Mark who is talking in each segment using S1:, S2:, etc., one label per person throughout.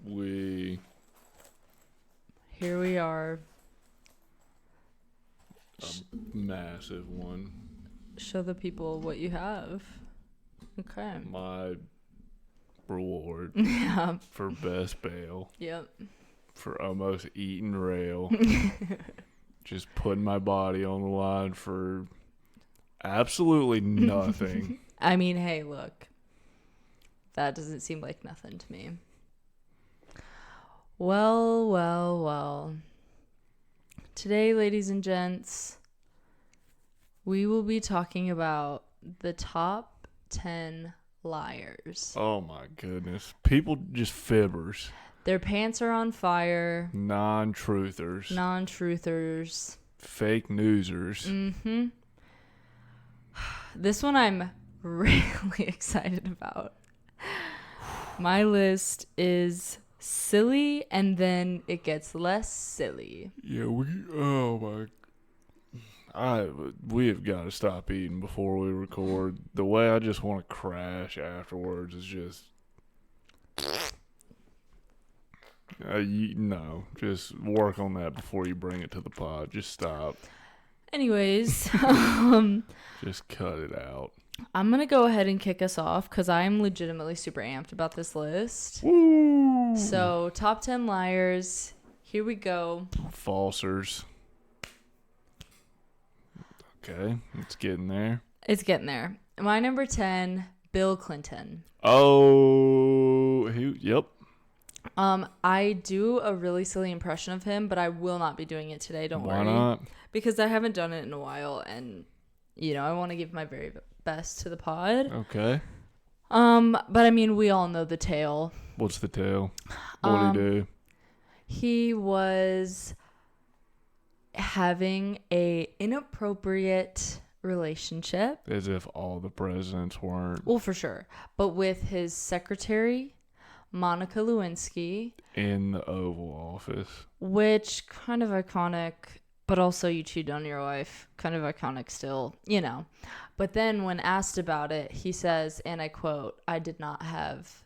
S1: We
S2: Here we are.
S1: massive one.
S2: Show the people what you have. Okay.
S1: My reward
S2: Yeah.
S1: for best bail.
S2: Yep.
S1: For almost eating rail. Just putting my body on the line for absolutely nothing.
S2: I mean, hey, look. That doesn't seem like nothing to me. Well. Today, ladies and gents, we will be talking about the top 10 liars.
S1: Oh my goodness. People just fibbers.
S2: Their pants are on fire.
S1: Non-truthers.
S2: Non-truthers.
S1: Fake newsers.
S2: Mm-hmm. This one I'm really excited about. My list is silly, and then it gets less silly.
S1: Yeah, we have got to stop eating before we record. The way I just want to crash afterwards is just no, just work on that before you bring it to the pod. Just stop.
S2: Anyways,
S1: Just cut it out.
S2: I'm going to go ahead and kick us off because I'm legitimately super amped about this list.
S1: Woo!
S2: So, top 10 liars. Here we go.
S1: Falsers. Okay, it's getting there.
S2: It's getting there. My number 10, Bill Clinton.
S1: Oh, yep.
S2: I do a really silly impression of him, but I will not be doing it today. Don't worry.
S1: Why not?
S2: Because I haven't done it in a while, and I want to give my very best to the pod.
S1: Okay.
S2: But I mean, we all know the tale.
S1: What's the tale? What'd he do?
S2: He was having a inappropriate relationship.
S1: As if all the presidents weren't.
S2: Well, for sure. But with his secretary, Monica Lewinsky.
S1: In the Oval Office.
S2: Which, kind of iconic, but also you cheated on your wife. Kind of iconic still, But then when asked about it, he says, and I quote, "I did not have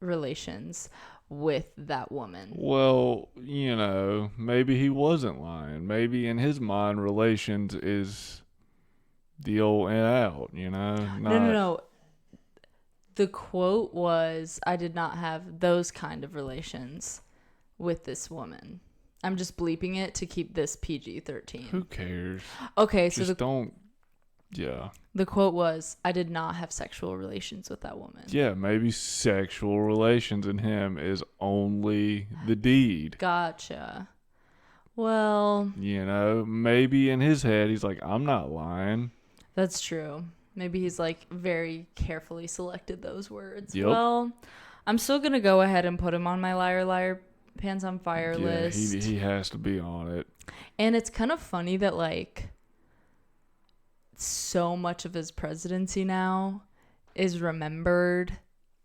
S2: relations with that woman."
S1: Well, maybe he wasn't lying. Maybe in his mind, relations is the old and out,
S2: No. The quote was, "I did not have those kind of relations with this woman." I'm just bleeping it to keep this PG-13.
S1: Who cares?
S2: Okay, so
S1: the
S2: quote was, "I did not have sexual relations with that woman."
S1: Yeah, maybe sexual relations in him is only the deed.
S2: Gotcha. Well,
S1: maybe in his head he's like, I'm not lying.
S2: That's true. Maybe he's like very carefully selected those words.
S1: Yep.
S2: Well, I'm still going to go ahead and put him on my liar, pants on fire
S1: Yeah,
S2: list.
S1: he has to be on it.
S2: And it's kind of funny that so much of his presidency now is remembered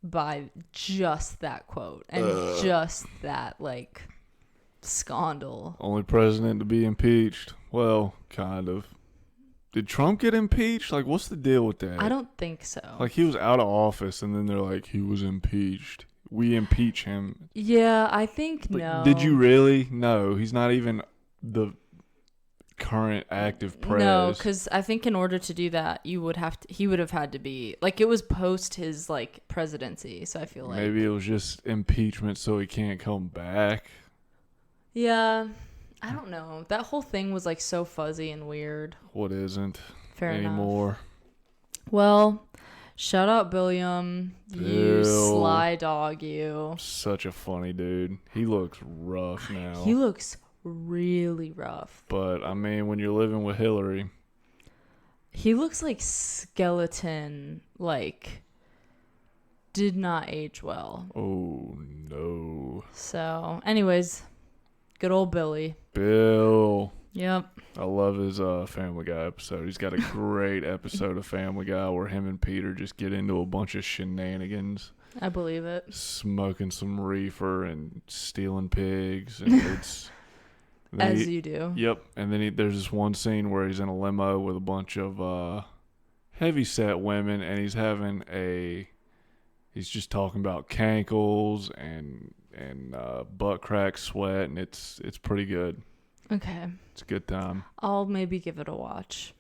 S2: by just that quote and just that scandal.
S1: Only president to be impeached. Well, kind of. Did Trump get impeached? What's the deal with that?
S2: I don't think so.
S1: He was out of office and then they're like, he was impeached. We impeach him.
S2: Yeah, I think no.
S1: Did you really? No, he's not even the current active pres.
S2: No, because I think in order to do that, he would have had to be it was post his presidency. So I feel like
S1: maybe it was just impeachment so he can't come back.
S2: Yeah, I don't know. That whole thing was so fuzzy and weird.
S1: What isn't
S2: Fair
S1: anymore?
S2: Enough. Well, shout out Billiam, you sly dog, you.
S1: Such a funny dude. He looks rough now.
S2: He looks really rough.
S1: But I mean, when you're living with Hillary,
S2: he looks like skeleton. Did not age well.
S1: Oh no.
S2: So, anyways. Good old Billy.
S1: Bill.
S2: Yep.
S1: I love his Family Guy episode. He's got a great episode of Family Guy where him and Peter just get into a bunch of shenanigans.
S2: I believe it.
S1: Smoking some reefer and stealing pigs. And it's
S2: you do.
S1: Yep. And then there's this one scene where he's in a limo with a bunch of heavyset women and he's He's just talking about cankles and butt crack sweat, and it's pretty good.
S2: Okay.
S1: It's a good time.
S2: I'll maybe give it a watch.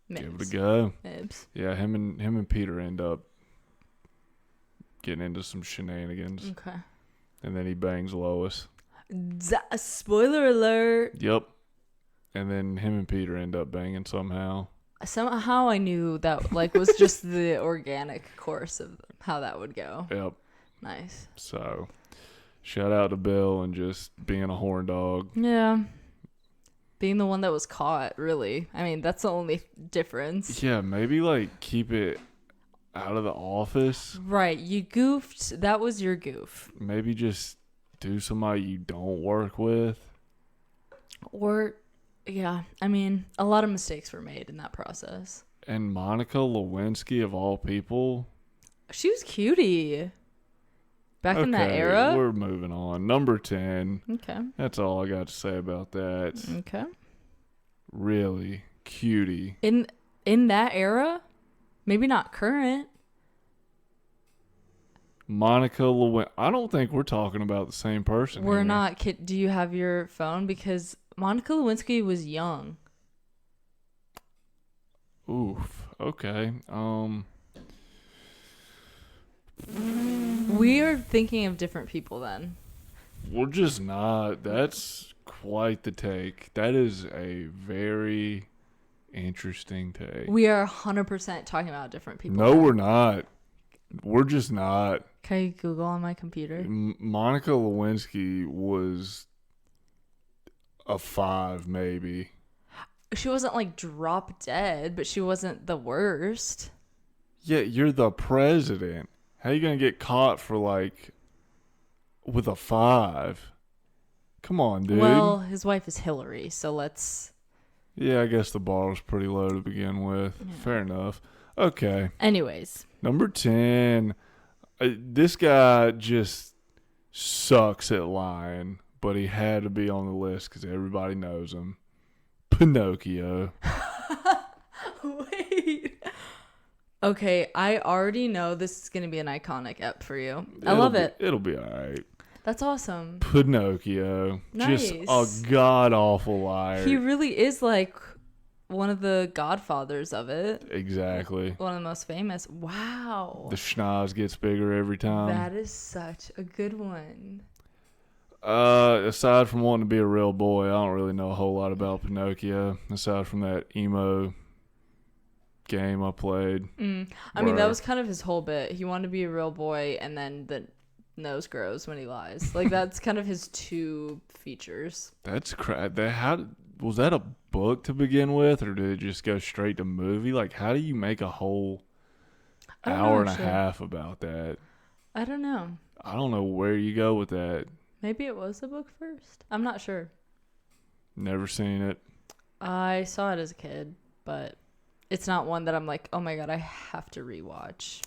S1: Give it a go.
S2: Mibs.
S1: Yeah, him and Peter end up getting into some shenanigans.
S2: Okay.
S1: And then he bangs Lois.
S2: Spoiler alert.
S1: Yep. And then him and Peter end up banging somehow.
S2: Somehow I knew that was just the organic course of how that would go.
S1: Yep.
S2: Nice.
S1: So, shout out to Bill and just being a horn dog.
S2: Yeah. Being the one that was caught, really. I mean, that's the only difference.
S1: Yeah, maybe keep it out of the office.
S2: Right. You goofed. That was your goof.
S1: Maybe just do somebody you don't work with.
S2: Or, yeah. I mean, a lot of mistakes were made in that process.
S1: And Monica Lewinsky, of all people.
S2: She was cutie. Back in that era?
S1: We're moving on. Number 10.
S2: Okay.
S1: That's all I got to say about that.
S2: Okay.
S1: Really cutie.
S2: In that era? Maybe not current.
S1: Monica Lewinsky. I don't think we're talking about the same person.
S2: We're
S1: here.
S2: not. Do you have your phone? Because Monica Lewinsky was young.
S1: Oof. Okay.
S2: We are thinking of different people then.
S1: We're just not. That's quite the take. That is a very interesting take.
S2: We are 100% talking about different people.
S1: No, we're not. We're just not.
S2: Can you Google on my computer?
S1: Monica Lewinsky was a 5, maybe.
S2: She wasn't drop dead, but she wasn't the worst.
S1: Yeah, you're the president. How you gonna get caught for with a 5? Come on, dude.
S2: Well, his wife is Hillary, so let's...
S1: Yeah, I guess the bar was pretty low to begin with.
S2: Yeah.
S1: Fair enough. Okay.
S2: Anyways.
S1: Number 10. This guy just sucks at lying, but he had to be on the list because everybody knows him. Pinocchio.
S2: Wait. Okay, I already know this is going to be an iconic ep for you. I love it.
S1: It'll be all right.
S2: That's awesome.
S1: Pinocchio.
S2: Nice.
S1: Just a god-awful liar.
S2: He really is one of the godfathers of it.
S1: Exactly.
S2: One of the most famous. Wow.
S1: The schnoz gets bigger every time.
S2: That is such a good one.
S1: Aside from wanting to be a real boy, I don't really know a whole lot about Pinocchio, aside from that emo game I played.
S2: I mean, that was kind of his whole bit. He wanted to be a real boy, and then the nose grows when he lies. That's kind of his two features.
S1: That's crap. Was that a book to begin with, or did it just go straight to movie? How do you make a whole hour and a half about that?
S2: I don't know.
S1: I don't know where you go with that.
S2: Maybe it was a book first. I'm not sure.
S1: Never seen it.
S2: I saw it as a kid, but it's not one that I'm like, oh my god, I have to rewatch.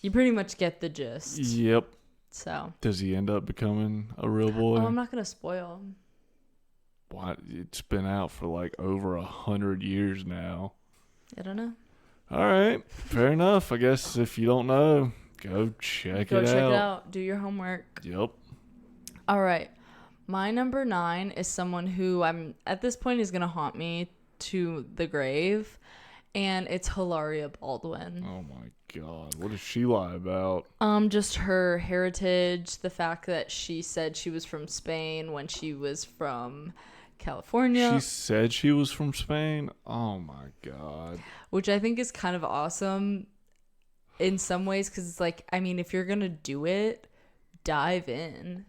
S2: You pretty much get the gist.
S1: Yep.
S2: So.
S1: Does he end up becoming a real boy?
S2: Oh, I'm not gonna spoil.
S1: What? It's been out for over 100 years now.
S2: I don't know.
S1: All right, fair enough. I guess if you don't know, go check it out.
S2: Do your homework.
S1: Yep.
S2: All right. My number 9 is someone who I'm at this point is gonna haunt me to the grave, and it's Hilaria Baldwin.
S1: Oh my god, what does she lie about?
S2: Just her heritage, the fact that she said she was from Spain when she was from California.
S1: She said she was from Spain? Oh my god.
S2: Which I think is kind of awesome in some ways, because it's if you're gonna do it, dive in.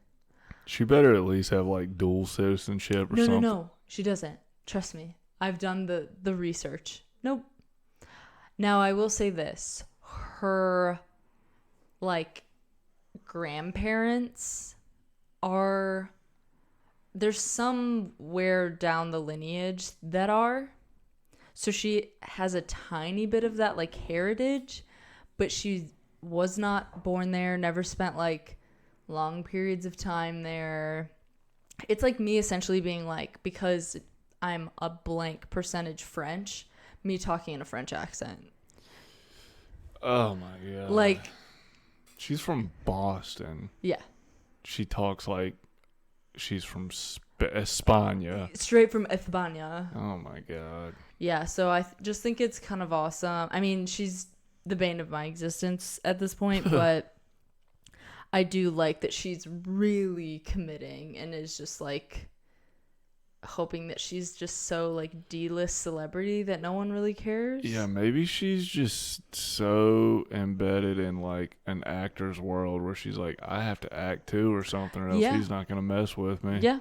S1: She better at least have dual citizenship or something.
S2: No, she doesn't. Trust me. I've done the research. Nope. Now I will say this. Her grandparents are, there's somewhere down the lineage that are. So she has a tiny bit of that heritage, but she was not born there, never spent long periods of time there. It's me essentially being because I'm a blank percentage French, me talking in a French accent.
S1: Oh my god. She's from Boston.
S2: Yeah.
S1: She talks like she's from España.
S2: Straight from España.
S1: Oh my god.
S2: Yeah, so I just think it's kind of awesome. I mean, she's the bane of my existence at this point, but I do like that she's really committing and is just like hoping that she's just so like D-list celebrity that no one really cares.
S1: Yeah, maybe she's just so embedded in like an actor's world where she's like, I have to act too or something, or else
S2: Yeah.
S1: he's not gonna mess with me.
S2: Yeah.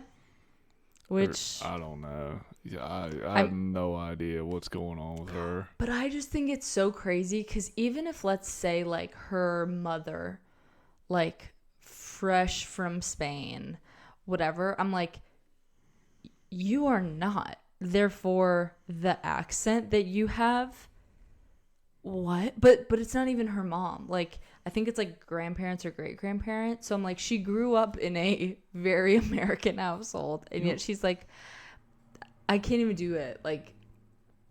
S2: Which
S1: I don't know. Yeah, I have no idea what's going on with her.
S2: But I just think it's so crazy because even if, let's say, like her mother, like fresh from Spain, whatever, I'm like, you are not. Therefore, the accent that you have, what? But it's not even her mom. Like, I think it's like grandparents or great grandparents. So I'm like, she grew up in a very American household, and yet she's like, I can't even do it. Like,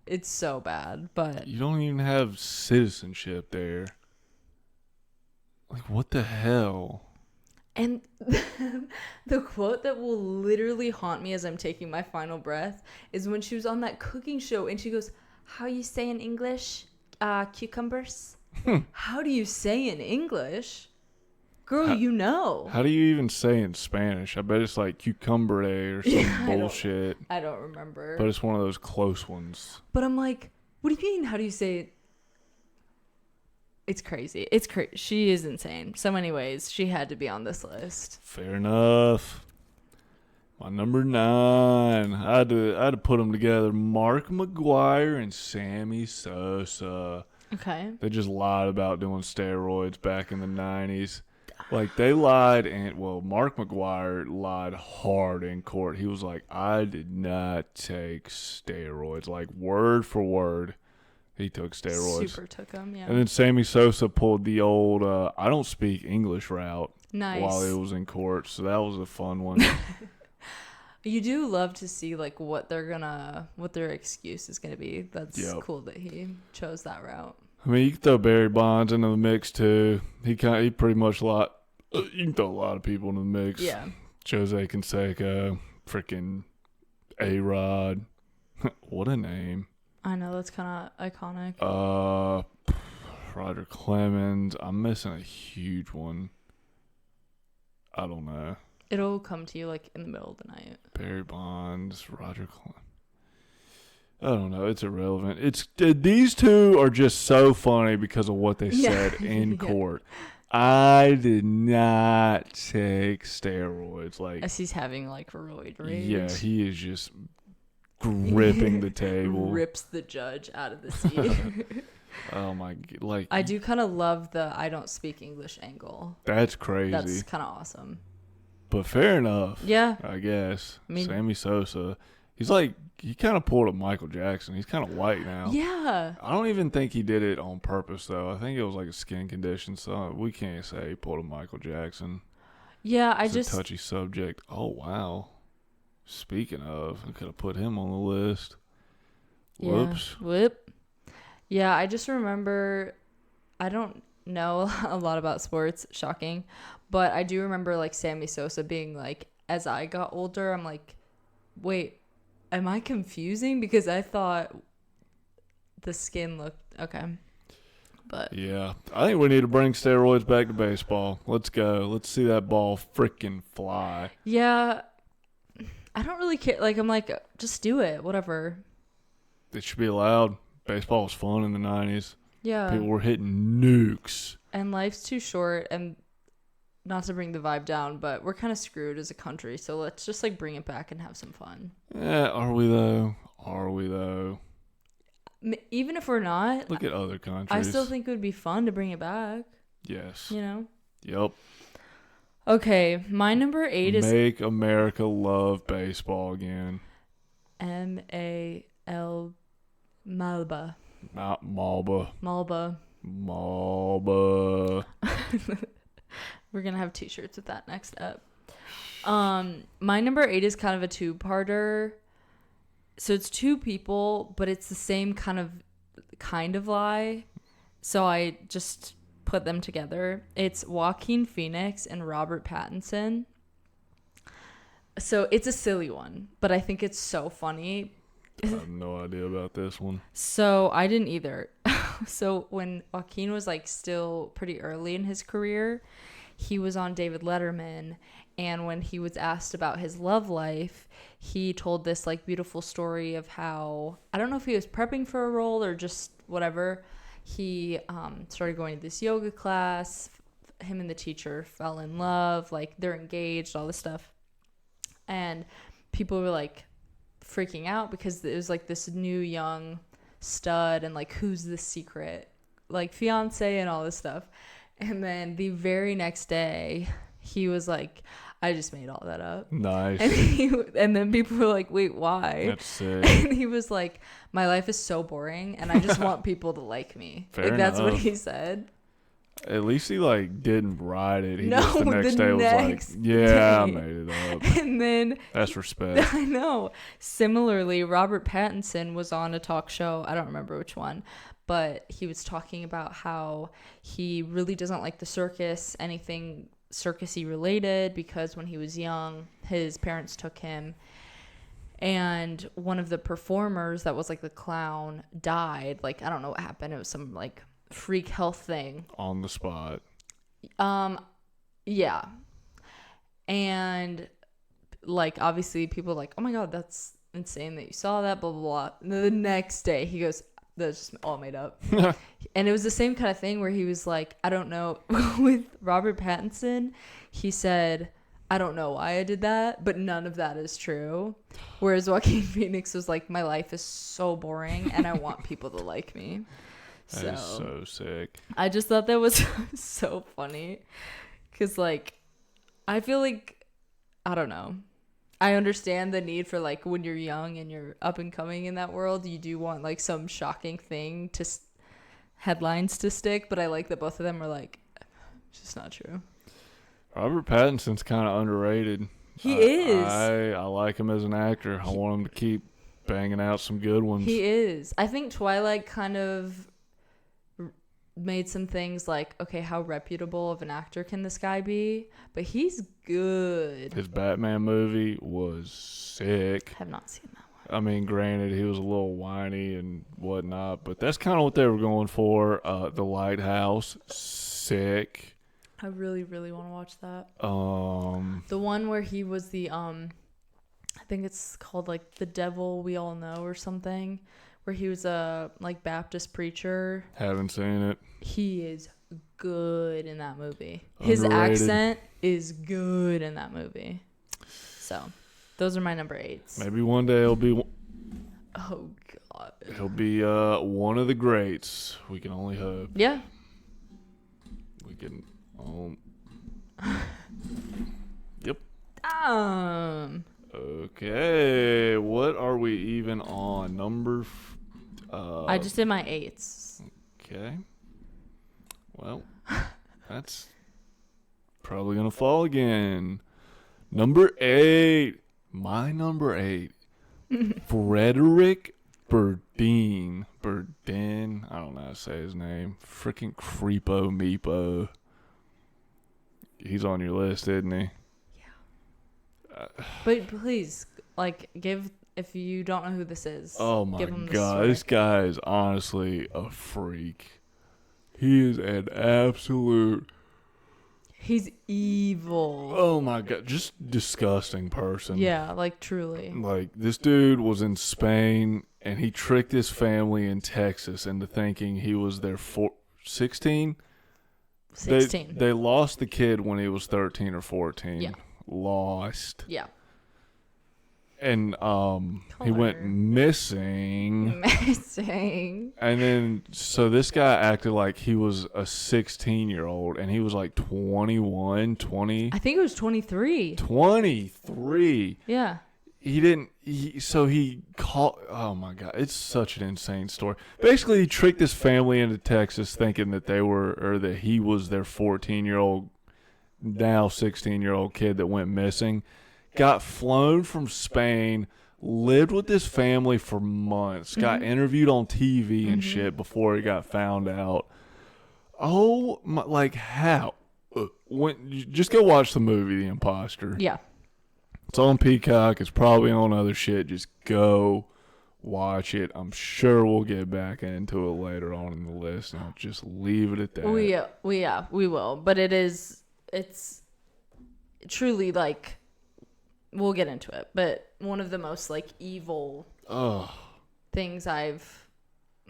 S2: it's so bad. But
S1: You don't even have citizenship there. Like, what the hell?
S2: and the quote that will literally haunt me as I'm taking my final breath is when she was on that cooking show and she goes, "How you say in English? Cucumbers." How do you say in English? Girl, you know.
S1: How do you even say in Spanish? I bet it's like cucumber or some
S2: Yeah,
S1: bullshit.
S2: I don't remember.
S1: But it's one of those close ones.
S2: But I'm like, what do you mean? How do you say it? It's crazy. It's crazy. She is insane. So anyways, she had to be on this list.
S1: Fair enough. My number 9. I had to put them together. Mark McGuire and Sammy Sosa.
S2: Okay.
S1: They just lied about doing steroids back in the 90s. Like, they lied, and, well, Mark McGuire lied hard in court. He was like, I did not take steroids. Like, word for word, he took steroids.
S2: Super took them, yeah.
S1: And then Sammy Sosa pulled the old, I don't speak English route
S2: Nice.
S1: while it was in court. So that was a fun one.
S2: You do love to see like what their excuse is gonna be. That's cool that he chose that route.
S1: I mean, you can throw Barry Bonds into the mix too. He pretty much you can throw a lot of people into the mix.
S2: Yeah.
S1: Jose Canseco, freaking A-Rod. What a name.
S2: I know, that's kind of iconic.
S1: Roger Clemens. I'm missing a huge one. I don't know.
S2: It'll come to you like in the middle of the night.
S1: Barry Bonds, Roger Clemens. I don't know. It's irrelevant. These two are just so funny because of what they said in court. I did not take steroids. Like,
S2: as he's having like roid rage.
S1: Yeah, he is just gripping the table.
S2: Rips the judge out of the seat.
S1: Oh my! Like,
S2: I do kind of love the I don't speak English angle.
S1: That's crazy.
S2: That's kind of awesome.
S1: But fair enough.
S2: Yeah.
S1: I guess.
S2: I mean,
S1: Sammy Sosa. He kind of pulled a Michael Jackson. He's kind of white now.
S2: Yeah.
S1: I don't even think he did it on purpose, though. I think it was like a skin condition, so we can't say he pulled a Michael Jackson.
S2: Yeah,
S1: It's a touchy subject. Oh, wow. Speaking of, I could have put him on the list. Whoops.
S2: Yeah. Whoop. Yeah, I just remember, I don't know a lot about sports, shocking, but I do remember like Sammy Sosa being like, as I got older, I'm like, wait, am I confusing? Because I thought the skin looked okay. But
S1: yeah, I think we need to bring steroids back to baseball. Let's go. Let's see that ball freaking fly.
S2: Yeah, I don't really care. Like, I'm like, just do it, whatever.
S1: It should be allowed. Baseball was fun in the 90s.
S2: Yeah.
S1: People were hitting nukes.
S2: And life's too short, and not to bring the vibe down, but we're kind of screwed as a country, so let's just like bring it back and have some fun.
S1: Yeah, are we though?
S2: Even if we're not,
S1: Look at other countries.
S2: I still think it would be fun to bring it back.
S1: Yes.
S2: You know?
S1: Yep.
S2: Okay, my number 8 is
S1: Make America love baseball again.
S2: M-A-L Malba.
S1: Not Malba.
S2: Malba.
S1: Malba.
S2: We're gonna have t-shirts with that next up. My number 8 is kind of a two-parter. So it's two people, but it's the same kind of lie. So I just put them together. It's Joaquin Phoenix and Robert Pattinson. So it's a silly one, but I think it's so funny.
S1: I have no idea about this one.
S2: So I didn't either. So when Joaquin was like still pretty early in his career, he was on David Letterman, and when he was asked about his love life, he told this like beautiful story of how, I don't know if he was prepping for a role or just whatever, he started going to this yoga class. Him and the teacher fell in love, like they're engaged, all this stuff. And people were like freaking out because it was like this new young stud and like who's the secret like fiance and all this stuff. And then the very next day he was like, I just made all that up.
S1: Nice.
S2: And then people were like, wait, why?
S1: That's sick.
S2: And he was like, my life is so boring and I just want people to like me.
S1: Fair
S2: like that's
S1: enough.
S2: what he said.
S1: At least he like didn't write it. He
S2: No,
S1: just the next day was like, yeah, I made it up.
S2: And then
S1: That's respect.
S2: I know. Similarly, Robert Pattinson was on a talk show. I don't remember which one, but he was talking about how he really doesn't like the circus, anything circusy related, because when he was young, his parents took him, and one of the performers that was like the clown died. Like, I don't know what happened. It was some like freak health thing.
S1: On the spot.
S2: Yeah. And like obviously people are like, oh my god, that's insane that you saw that, blah blah blah. And then the next day he goes, that's just all made up. And it was the same kind of thing where he was like, I don't know. With Robert Pattinson, he said, I don't know why I did that, but none of that is true. Whereas Joaquin Phoenix was like, my life is so boring and I want people to like me.
S1: That is so sick.
S2: I just thought that was so funny because like I feel like, I don't know, I understand the need for like when you're young and you're up and coming in that world, you do want like some shocking thing to headlines to stick, but I like that both of them are like, it's just not true.
S1: Robert Pattinson's kind of underrated.
S2: He is.
S1: I like him as an actor. I want him to keep banging out some good ones.
S2: He is. I think Twilight kind of made some things like, okay, how reputable of an actor can this guy be? But he's good.
S1: His Batman movie was sick.
S2: I have not seen that one.
S1: I mean, granted, he was a little whiny and whatnot, but that's kind of what they were going for. The Lighthouse, sick.
S2: I really, really want to watch that.
S1: The
S2: one where he was the I think it's called like The Devil We All Know or something, where he was a like Baptist preacher.
S1: Haven't seen it.
S2: He is good in that movie. His
S1: Underrated.
S2: accent is good in that movie. So, those are my number 8s.
S1: Maybe one day
S2: Oh god.
S1: he'll be one of the greats. We can only hope.
S2: Yeah.
S1: We can. Yep. Okay. What are we even on? Number.
S2: I just did my 8s.
S1: Okay. Well, that's probably gonna fall again. Number 8. My number 8. Frederick Berdeen. Berdeen. I don't know how to say his name. Freaking creepo meepo. He's on your list, isn't he?
S2: Yeah. But please, like, if you don't know who this is.
S1: Oh my
S2: give him the
S1: god,
S2: story.
S1: this guy is honestly a freak. He is an absolute.
S2: He's evil.
S1: Oh my god, just disgusting person.
S2: Yeah, like truly.
S1: Like, this dude was in Spain and he tricked his family in Texas into thinking he was their 16.
S2: 16.
S1: They lost the kid when he was 13 or 14.
S2: Yeah.
S1: Lost.
S2: Yeah.
S1: And he went missing.
S2: Missing.
S1: And then so this guy acted like he was a 16-year-old and he was like 21, 20.
S2: I think it was 23.
S1: 23.
S2: Yeah.
S1: He called. Oh my god, it's such an insane story. Basically, he tricked his family into Texas thinking that that he was their 14-year-old, now 16-year-old kid that went missing. Got flown from Spain, lived with this family for months, got interviewed on TV and shit before he got found out. Oh my! Like how? When you just go watch the movie The Imposter.
S2: Yeah.
S1: It's on Peacock. It's probably on other shit. Just go watch it. I'm sure we'll get back into it later on in the list. And I'll just leave it at that.
S2: We will. But it's truly like, we'll get into it. But one of the most like evil things I've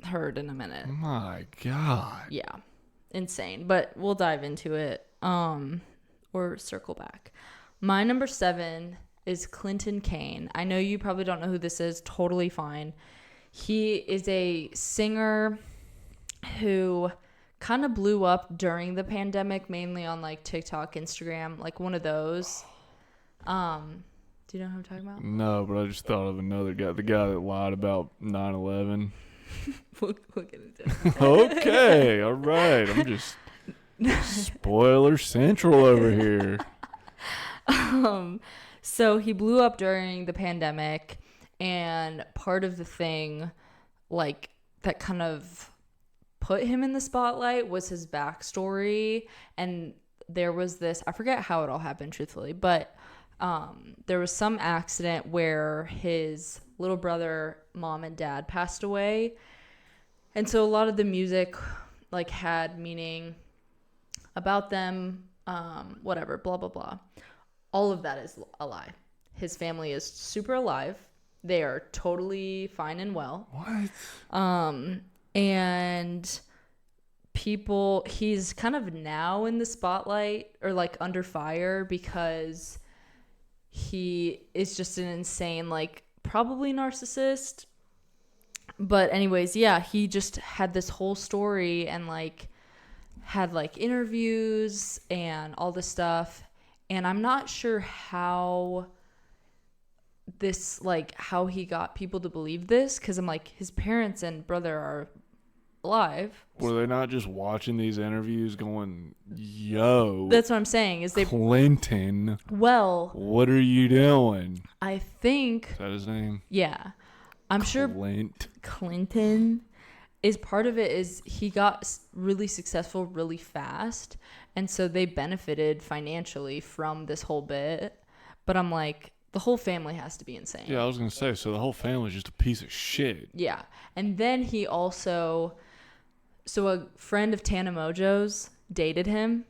S2: heard in a minute.
S1: My God.
S2: Yeah. Insane. But we'll dive into it. Or circle back. My number 7 is Clinton Kane. I know you probably don't know who this is. Totally fine. He is a singer who kind of blew up during the pandemic, mainly on like TikTok, Instagram, like one of those. Do you know who I'm talking about?
S1: No, but I just thought of another guy. The guy that lied about 9/11.
S2: We'll get into it.
S1: Okay, all right. I'm just spoiler central over here.
S2: So he blew up during the pandemic, and part of the thing, like, that kind of put him in the spotlight was his backstory. And there was this, I forget how it all happened, truthfully, but there was some accident where his little brother, mom, and dad passed away. And so a lot of the music, like, had meaning about them, whatever, blah, blah, blah. All of that is a lie. His family is super alive. They are totally fine and well.
S1: What?
S2: And he's kind of now in the spotlight, or like under fire, because he is just an insane, like, probably narcissist. But anyways, yeah, he just had this whole story and like had like interviews and all this stuff. And I'm not sure how how he got people to believe this, because I'm like, his parents and brother are alive.
S1: Were they not just watching these interviews going, yo,
S2: That's what I'm saying, is they,
S1: Clinton,
S2: well,
S1: what are you doing?
S2: I think,
S1: Is that his name?
S2: yeah, I'm sure Clinton is part of it. Is he got really successful really fast, and so they benefited financially from this whole bit. But I'm like, the whole family has to be insane.
S1: Yeah, I was going to say, so the whole family's just a piece of shit.
S2: Yeah. And then he also, so a friend of Tana Mojo's dated him.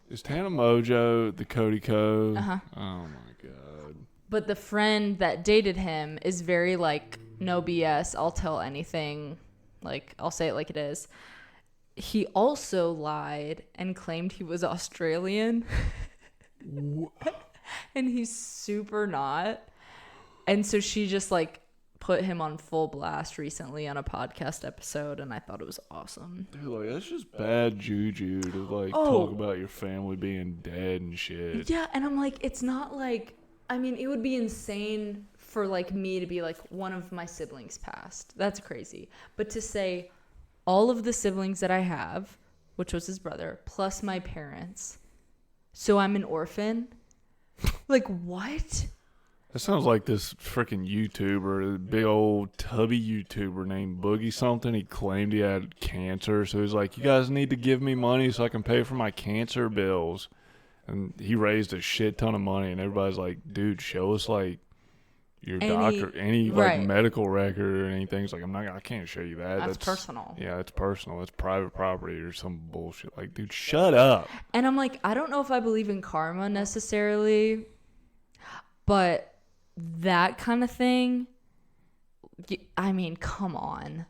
S1: Is Tana Mojo the Cody Code?
S2: Uh-huh.
S1: Oh, my God.
S2: But the friend that dated him is very like, no BS, I'll tell anything. Like, I'll say it like it is. He also lied and claimed he was Australian. And he's super not. And so she just like put him on full blast recently on a podcast episode, and I thought it was awesome.
S1: Dude, like, that's just bad juju to like talk about your family being dead and shit.
S2: Yeah, and I'm like, it's not like, I mean, it would be insane for like me to be like, one of my siblings passed. That's crazy. But to say all of the siblings that I have, which was his brother, plus my parents, so I'm an orphan. Like, what?
S1: That sounds like this freaking YouTuber, a big old tubby YouTuber named Boogie something. He claimed he had cancer, so he's like, you guys need to give me money so I can pay for my cancer bills. And he raised a shit ton of money, and everybody's like, dude, show us like your doctor, any like
S2: right.
S1: medical record or anything. He's like, I can't show you that.
S2: That's personal.
S1: Yeah, that's personal. That's private property or some bullshit. Like, dude, shut up.
S2: And I'm like, I don't know if I believe in karma necessarily, but that kind of thing, I mean, come on.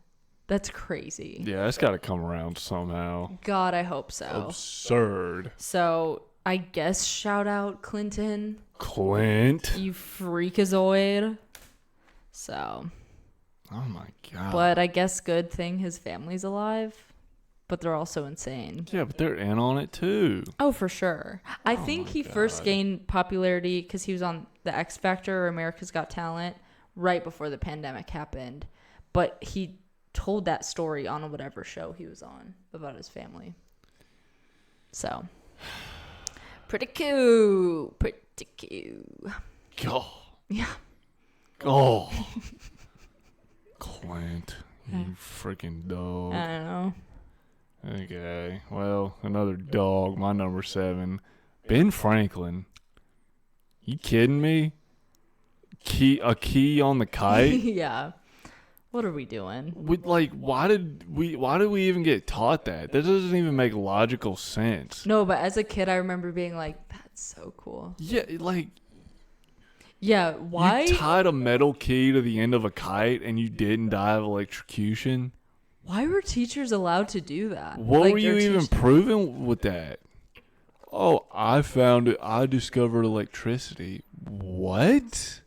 S2: That's crazy.
S1: Yeah, that's got to come around somehow.
S2: God, I hope so.
S1: Absurd.
S2: So I guess shout out Clinton.
S1: Clint.
S2: You freakazoid. So.
S1: Oh my God.
S2: But I guess good thing his family's alive. But they're also insane.
S1: Yeah, but they're in on it too.
S2: Oh, for sure. I think he first gained popularity because he was on the X Factor or America's Got Talent right before the pandemic happened. But he told that story on whatever show he was on about his family. So. Pretty cool. Pretty cool.
S1: God.
S2: Yeah.
S1: Oh. Clint. You freaking dog.
S2: I don't know.
S1: Okay. Well, another dog. My number 7. Ben Franklin. You kidding me? A key on the kite?
S2: Yeah. What are we doing?
S1: Why did we even get taught that? That doesn't even make logical sense.
S2: No, but as a kid, I remember being like, that's so cool.
S1: Yeah, like
S2: Yeah, why?
S1: you tied a metal key to the end of a kite and you didn't die of electrocution.
S2: Why were teachers allowed to do that?
S1: What
S2: Like,
S1: were you even proving with that? Oh, I found it. I discovered electricity. What?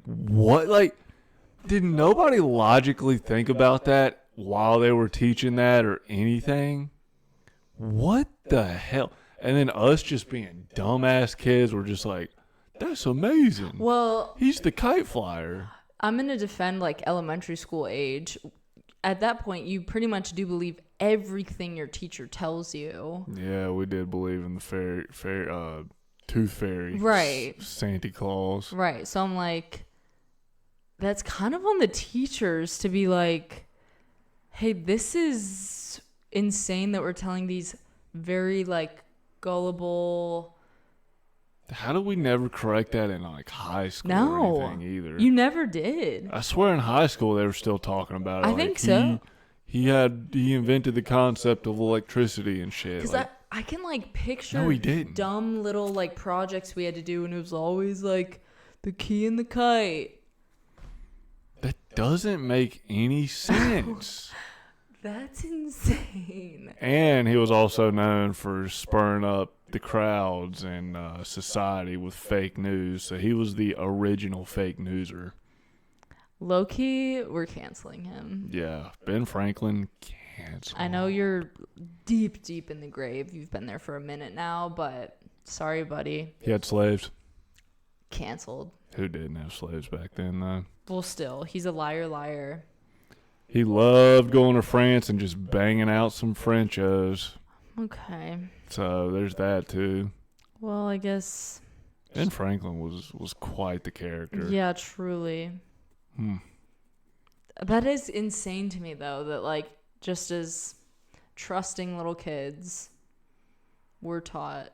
S1: What? Like, did nobody logically think about that while they were teaching that or anything? What the hell? And then us just being dumbass kids were just like, that's amazing.
S2: Well,
S1: He's the kite flyer.
S2: I'm going to defend like elementary school age. At that point, you pretty much do believe everything your teacher tells you.
S1: Yeah, we did believe in the tooth fairy.
S2: Right.
S1: Santa Claus.
S2: Right. So I'm like, that's kind of on the teachers to be like, hey, this is insane that we're telling these very like gullible.
S1: How did we never correct that in like high school
S2: No,
S1: or anything either?
S2: You never did.
S1: I swear in high school they were still talking about it.
S2: I think so.
S1: He invented the concept of electricity and shit.
S2: Because I can like picture
S1: No, he didn't.
S2: dumb little like projects we had to do, and it was always like the key in the kite.
S1: That doesn't make any sense.
S2: That's insane.
S1: And he was also known for spurring up the crowds and society with fake news. So he was the original fake newser.
S2: Low-key, we're canceling him.
S1: Yeah, Ben Franklin, cancel.
S2: I know you're deep, deep in the grave. You've been there for a minute now, but sorry, buddy.
S1: He had slaves.
S2: Canceled.
S1: Who didn't have slaves back then, though?
S2: Well, still, he's a liar.
S1: He loved going to France and just banging out some Frenchos.
S2: Okay.
S1: So there's that, too.
S2: Well, I guess.
S1: Ben Franklin was quite the character.
S2: Yeah, truly. That is insane to me, though, that, like, just as trusting little kids, we're taught.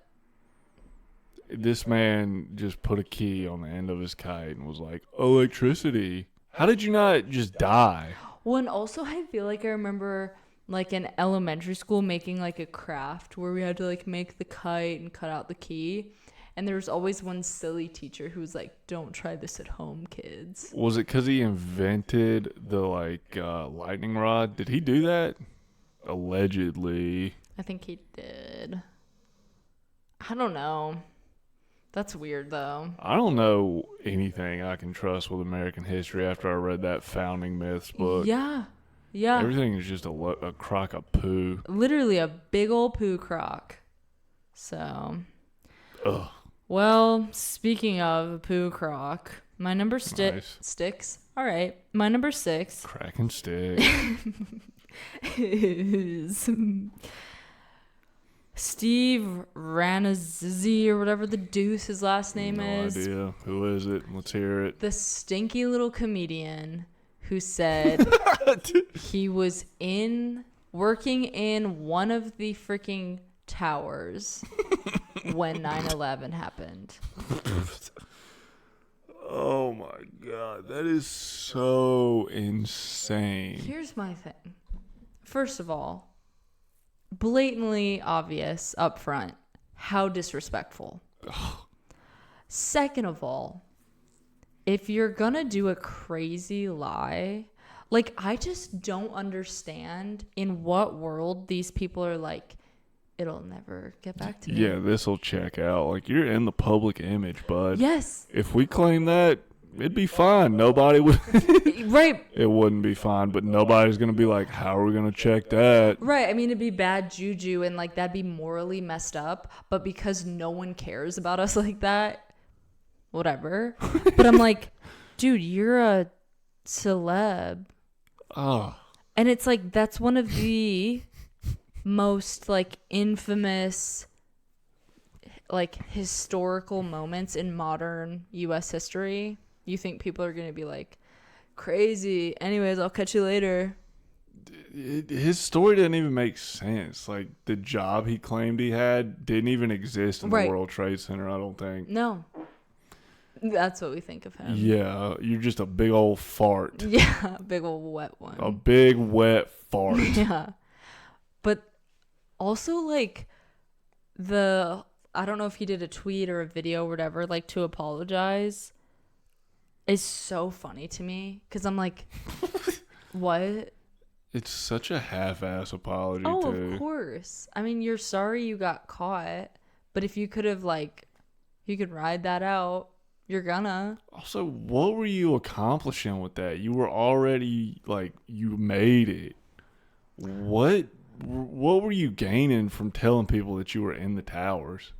S1: This man just put a key on the end of his kite and was like, electricity. How did you not just die?
S2: Well, and also I feel like I remember, like, in elementary school making, like, a craft where we had to, like, make the kite and cut out the key. And there was always one silly teacher who was like, don't try this at home, kids.
S1: Was it because he invented the, lightning rod? Did he do that? Allegedly.
S2: I think he did. I don't know. That's weird, though.
S1: I don't know anything I can trust with American history after I read that Founding Myths book.
S2: Yeah.
S1: Everything is just a crock of poo.
S2: Literally a big old poo crock. So.
S1: Ugh.
S2: Well, speaking of a poo crock, my number
S1: Nice.
S2: sticks. All right. My number 6
S1: Crack and stick.
S2: is Steve Ranazzi or whatever the deuce his last name is.
S1: No idea. Who is it? Let's hear it.
S2: The stinky little comedian who said he was working in one of the freaking towers when 9/11 happened.
S1: Oh my god, that is so insane.
S2: Here's my thing. First of all, blatantly obvious up front. How disrespectful. Second of all, if you're gonna do a crazy lie, like, I just don't understand in what world these people are like, it'll never get back to me.
S1: Yeah, this'll check out. Like, you're in the public image, bud.
S2: Yes.
S1: If we claim that, it'd be fine. Nobody would.
S2: Right.
S1: It wouldn't be fine, but nobody's going to be like, how are we going to check that?
S2: Right. I mean, it'd be bad juju and, like, that'd be morally messed up. But because no one cares about us like that, whatever. But I'm like, dude, you're a celeb.
S1: Oh.
S2: And it's like, that's one of the most, like, infamous, like, historical moments in modern U.S. history. You think people are going to be like, crazy. Anyways, I'll catch you later.
S1: his story didn't even make sense. Like, the job he claimed he had didn't even exist in the
S2: Right.
S1: World Trade Center, I don't think.
S2: No. That's what we think of him.
S1: Yeah, you're just a big old fart.
S2: Yeah, big old wet one.
S1: A big wet fart.
S2: Yeah. But also, like, I don't know if he did a tweet or a video or whatever, like, to apologize is so funny to me. Because I'm like, what?
S1: It's such a half-ass apology,
S2: Oh,
S1: too.
S2: of course. I mean, you're sorry you got caught. But if you could have, like, you could ride that out, you're gonna.
S1: Also, what were you accomplishing with that? You were already, like, you made it. What were you gaining from telling people that you were in the towers?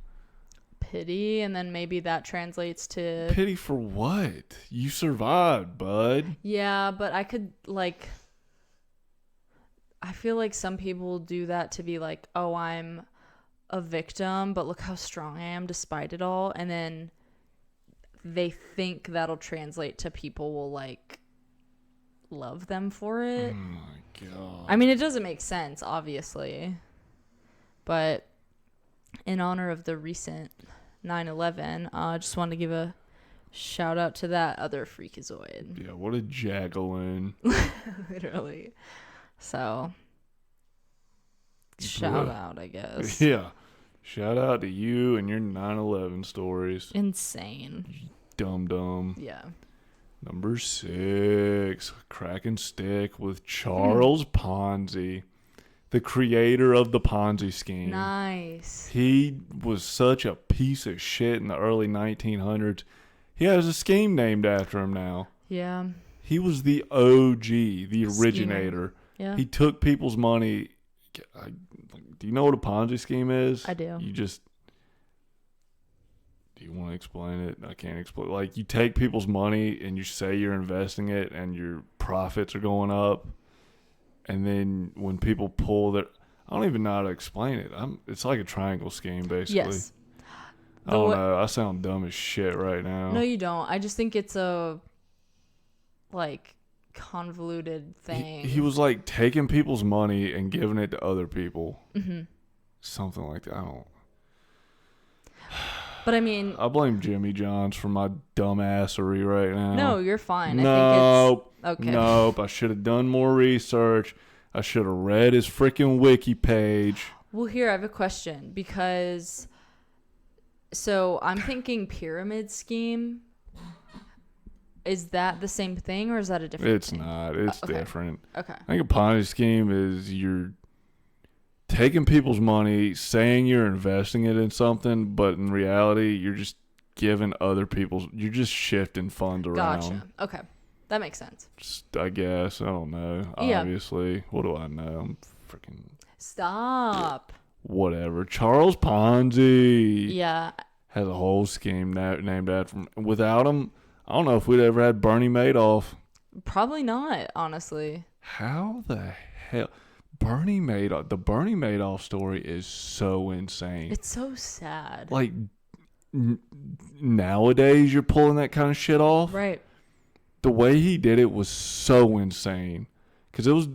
S2: Pity, and then maybe that translates to...
S1: Pity for what? You survived, bud.
S2: Yeah, but I could, like... I feel like some people do that to be like, oh, I'm a victim, but look how strong I am despite it all. And then they think that'll translate to people will, like, love them for it.
S1: Oh, my God.
S2: I mean, it doesn't make sense, obviously. But in honor of the recent 9/11, I just wanted to give a shout out to that other freakazoid.
S1: Yeah, what a jagaloon.
S2: Literally. So, shout out, I guess.
S1: Yeah. Shout out to you and your 9/11 stories.
S2: Insane.
S1: Dum-dum.
S2: Yeah.
S1: Number 6, Crack and Stick with Charles Ponzi, the creator of the Ponzi scheme.
S2: Nice.
S1: He was such a piece of shit in the early 1900s. He has a scheme named after him now.
S2: Yeah.
S1: He was the OG, the originator.
S2: Yeah.
S1: He took people's money. Do you know what a Ponzi scheme is?
S2: I do.
S1: Do you want to explain it? I can't explain. Like, you take people's money and you say you're investing it and your profits are going up. And then when people pull their... I don't even know how to explain it. It's like a triangle scheme, basically.
S2: Yes.
S1: I don't know. I sound dumb as shit right now.
S2: No, you don't. I just think it's a, like, convoluted thing.
S1: He was, like, taking people's money and giving it to other people.
S2: Mm-hmm.
S1: Something like that. I don't...
S2: But I mean...
S1: I blame Jimmy Johns for my dumbassery right now.
S2: No, you're fine.
S1: Nope.
S2: I think it's... Okay.
S1: Nope. I should have done more research. I should have read his freaking wiki page.
S2: Well, here, I have a question. Because... So, I'm thinking pyramid scheme. Is that the same thing, or is that a different thing?
S1: It's not. It's
S2: okay.
S1: different.
S2: Okay.
S1: I think a Ponzi scheme is you're taking people's money, saying you're investing it in something, but in reality, you're just giving other people's... You're just shifting funds around.
S2: Gotcha. Okay. That makes sense.
S1: Just, I guess. I don't know.
S2: Yeah.
S1: Obviously. What do I know? I'm freaking...
S2: Stop.
S1: Whatever. Charles Ponzi.
S2: Yeah.
S1: Has a whole scheme named after him. Without him, I don't know if we'd ever had Bernie Madoff.
S2: Probably not, honestly.
S1: How the hell? The Bernie Madoff story is so insane.
S2: It's so sad.
S1: Like, nowadays you're pulling that kind of shit off.
S2: Right.
S1: The way he did it was so insane. Because it was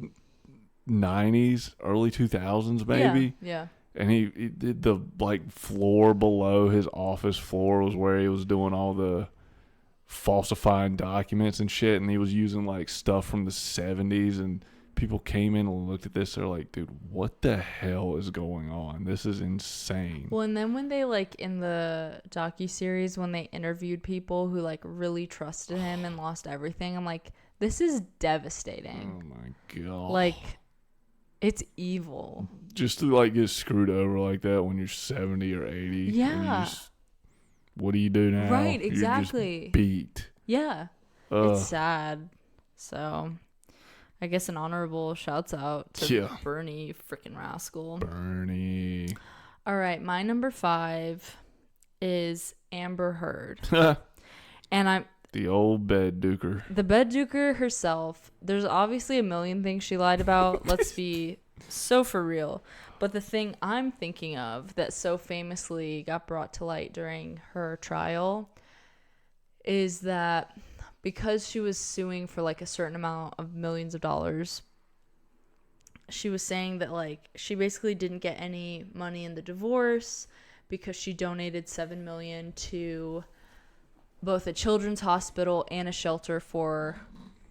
S1: 90s, early 2000s maybe.
S2: Yeah.
S1: And he did the, like, floor below his office floor was where he was doing all the falsifying documents and shit. And he was using, like, stuff from the 70s. And people came in and looked at this. They're like, dude, what the hell is going on? This is insane.
S2: Well, and then when they, like, in the docuseries, when they interviewed people who, like, really trusted him and lost everything, I'm like, this is devastating.
S1: Oh, my God.
S2: Like, it's evil.
S1: Just to, like, get screwed over like that when you're 70 or 80.
S2: Yeah.
S1: What do you do now?
S2: Right,
S1: You're
S2: exactly.
S1: just beat.
S2: Yeah.
S1: Ugh.
S2: It's sad. So, I guess an honorable shouts out to Bernie freaking rascal.
S1: Bernie.
S2: All right, my number 5 is Amber Heard. And I'm
S1: the old bed duker.
S2: the bed duker herself. There's obviously a million things she lied about. Let's be so for real. But the thing I'm thinking of that so famously got brought to light during her trial is that because she was suing for like a certain amount of millions of dollars, she was saying that like she basically didn't get any money in the divorce because she donated 7 million to both a children's hospital and a shelter for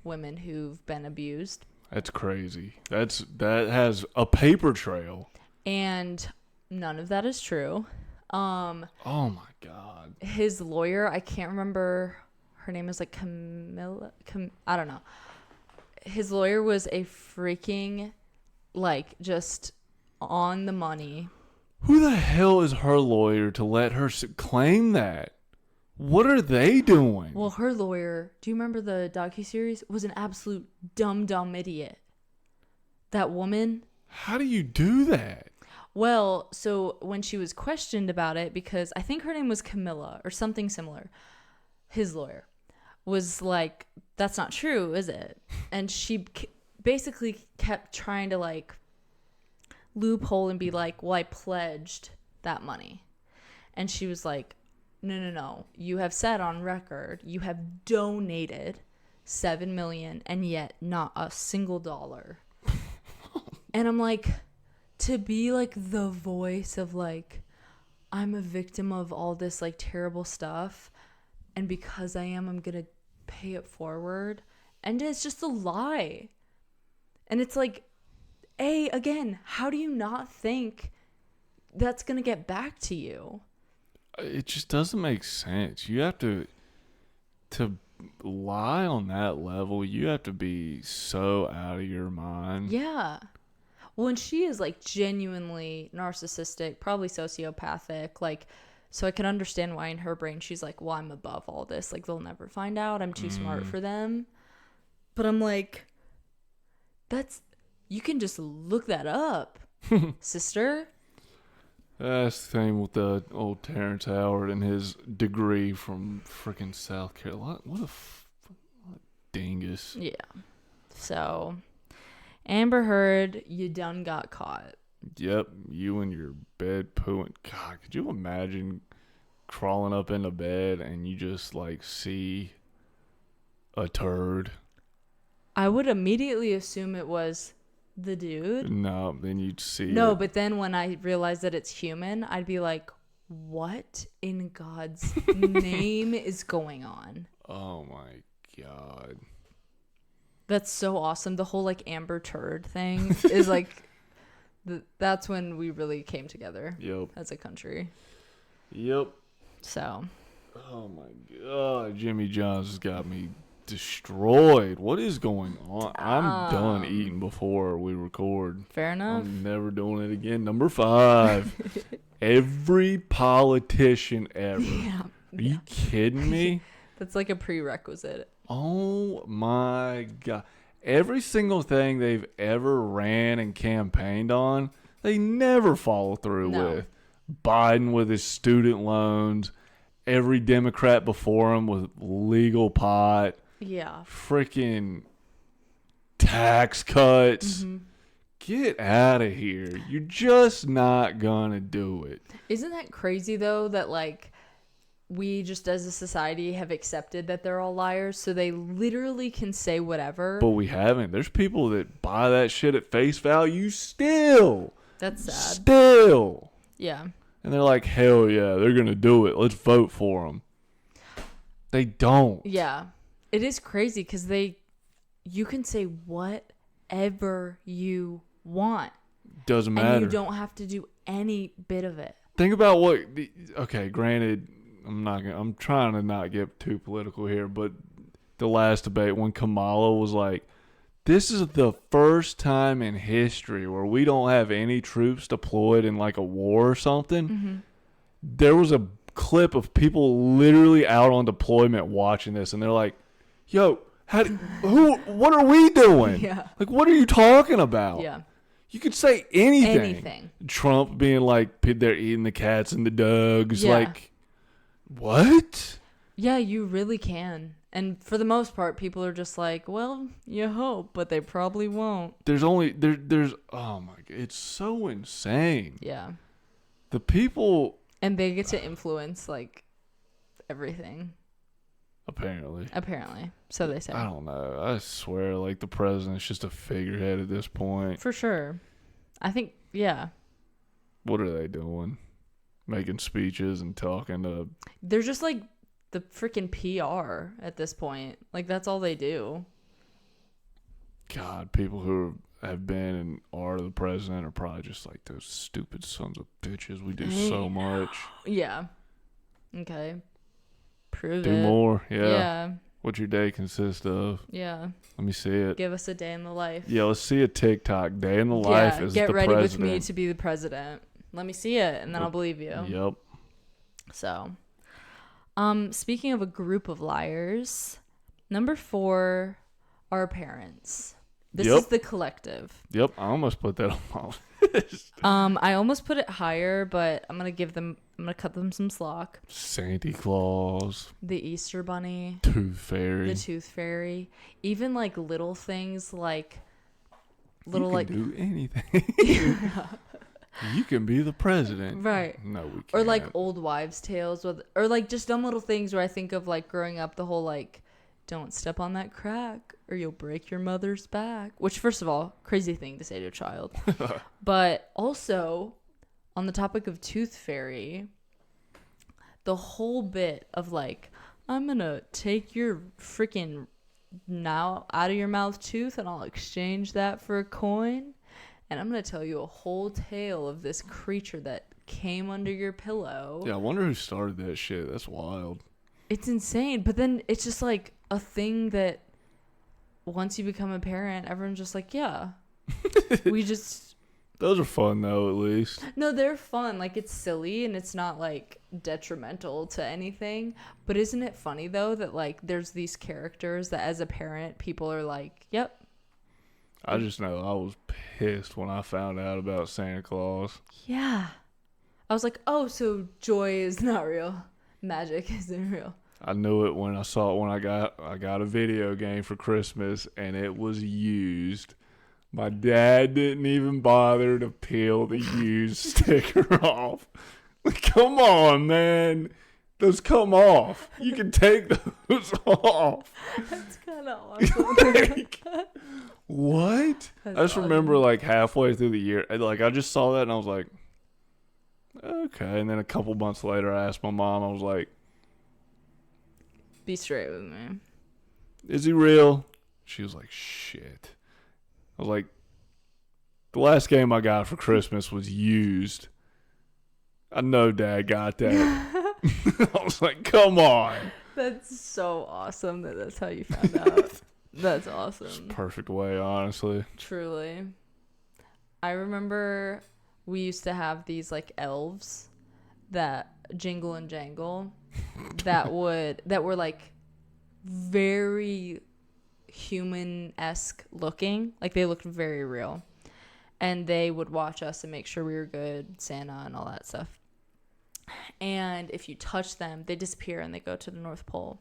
S2: women who've been abused.
S1: That's crazy. That has a paper trail.
S2: And none of that is true.
S1: Oh my God.
S2: His lawyer, I can't remember, her name is like Camilla, I don't know. His lawyer was a freaking, like, just on the money.
S1: Who the hell is her lawyer to let her claim that? What are they doing?
S2: Well, her lawyer, do you remember the docuseries? Was an absolute dumb idiot. That woman.
S1: How do you do that?
S2: Well, so when she was questioned about it, because I think her name was Camilla or something similar, his lawyer was like, that's not true, is it? And she basically kept trying to like loophole and be like, well, I pledged that money. And she was like, no. You have said on record, you have donated 7 million and yet not a single dollar. And I'm like, to be like the voice of like, I'm a victim of all this like terrible stuff. And because I am, I'm going to pay it forward. And it's just a lie. And it's like, again, how do you not think that's going to get back to you?
S1: It just doesn't make sense. You have to lie on that level. You have to be so out of your mind.
S2: Yeah. Well, and she is like genuinely narcissistic, probably sociopathic. Like, so I can understand why in her brain she's like, well, I'm above all this. Like, they'll never find out. I'm too smart for them. But I'm like, you can just look that up, sister.
S1: That's the thing with the old Terrence Howard and his degree from freaking South Carolina. What a dingus.
S2: Yeah. So, Amber Heard, you done got caught.
S1: Yep, you and your bed pooing. God, could you imagine crawling up into bed and you just like see a turd?
S2: I would immediately assume it was the dude.
S1: No, then you'd see
S2: No,
S1: it.
S2: but then when I realize that it's human, I'd be like, what in God's name is going on?
S1: Oh my God.
S2: That's so awesome. The whole like Amber Turd thing is like, that's when we really came together.
S1: Yep.
S2: As a country.
S1: Yep.
S2: So.
S1: Oh my God. Jimmy John's has got me destroyed. What is going on? I'm done eating before we record.
S2: Fair enough.
S1: I'm never doing it again. Number 5. Every politician ever.
S2: Yeah.
S1: Are you kidding me?
S2: That's like a prerequisite.
S1: Oh my God. Every single thing they've ever ran and campaigned on, they never follow through with. Biden with his student loans. Every Democrat before him with legal pot.
S2: Yeah.
S1: Freaking tax cuts.
S2: Mm-hmm.
S1: Get out of here. You're just not gonna do it.
S2: Isn't that crazy though that like we just as a society have accepted that they're all liars, so they literally can say whatever?
S1: But we haven't. There's people that buy that shit at face value still.
S2: That's sad.
S1: Still.
S2: Yeah.
S1: And they're like, hell yeah, they're gonna do it. Let's vote for them. They don't.
S2: Yeah. It is crazy because you can say whatever you want.
S1: Doesn't matter.
S2: And you don't have to do any bit of it.
S1: Think about okay, granted, I'm trying to not get too political here, but the last debate when Kamala was like, this is the first time in history where we don't have any troops deployed in like a war or something.
S2: Mm-hmm.
S1: There was a clip of people literally out on deployment watching this, and they're like, yo, what are we doing?
S2: Yeah.
S1: Like, what are you talking about?
S2: Yeah.
S1: You could say anything.
S2: Anything.
S1: Trump being like, they're eating the cats and the dogs.
S2: Yeah.
S1: Like, what?
S2: Yeah, you really can. And for the most part, people are just like, well, you hope, but they probably won't.
S1: There's oh my God, it's so insane.
S2: Yeah.
S1: The people.
S2: And they get to influence, like, everything.
S1: Apparently.
S2: So they say.
S1: I don't know. I swear, like, the president's just a figurehead at this point.
S2: For sure. I think, yeah.
S1: What are they doing? Making speeches and talking to...
S2: They're just like the freaking PR at this point. Like, that's all they do.
S1: God, people who have been and are the president are probably just like those stupid sons of bitches. We do so much.
S2: Yeah. Okay. Prove
S1: Do
S2: it.
S1: more. Yeah.
S2: Yeah.
S1: What's your day consist of?
S2: Yeah.
S1: Let me see it.
S2: Give us a day in the life.
S1: Yeah, let's see a TikTok. Day in the life as the
S2: get ready
S1: president.
S2: with me to be the president. Let me see it, and then I'll believe you.
S1: Yep.
S2: So, speaking of a group of liars, number 4, our parents. This is the collective.
S1: Yep, I almost put that on my list.
S2: I almost put it higher, but I'm gonna cut them some slack.
S1: Santa Claus.
S2: The Easter Bunny.
S1: Tooth Fairy.
S2: The Tooth Fairy. Even like little things like
S1: you can do anything. You can be the president.
S2: Right.
S1: No, we can't.
S2: Or like old wives' tales, or like just dumb little things where I think of like growing up, the whole like, don't step on that crack or you'll break your mother's back. Which, first of all, crazy thing to say to a child. But also, on the topic of Tooth Fairy, the whole bit of like, I'm gonna take your freaking now out of your mouth tooth and I'll exchange that for a coin. And I'm going to tell you a whole tale of this creature that came under your pillow.
S1: Yeah, I wonder who started that shit. That's wild.
S2: It's insane. But then it's just like a thing that once you become a parent, everyone's just like, yeah. We just...
S1: Those are fun, though, at least.
S2: No, they're fun. Like, it's silly and it's not, like, detrimental to anything. But isn't it funny, though, that, like, there's these characters that as a parent, people are like, yep.
S1: I just know I was pissed when I found out about Santa Claus.
S2: Yeah. I was like, oh, so joy is not real. Magic isn't real.
S1: I knew it when I saw it when I got a video game for Christmas and it was used. My dad didn't even bother to peel the used sticker off. Like, come on, man. Those come off. You can take those off.
S2: That's kind of awesome.
S1: What?
S2: That's
S1: I just
S2: awesome.
S1: remember like halfway through the year, like I just saw that and I was like, okay. And then a couple months later, I asked my mom, I was like,
S2: be straight with me.
S1: Is he real? She was like, shit. I was like, the last game I got for Christmas was used. I know Dad got that. I was like, come on.
S2: That's so awesome that's how you found out. That's awesome.
S1: Perfect way, honestly.
S2: Truly. I remember we used to have these like elves that jingle and jangle that were like very human-esque looking. Like they looked very real. And they would watch us and make sure we were good, Santa and all that stuff. And if you touch them, they disappear and they go to the North Pole.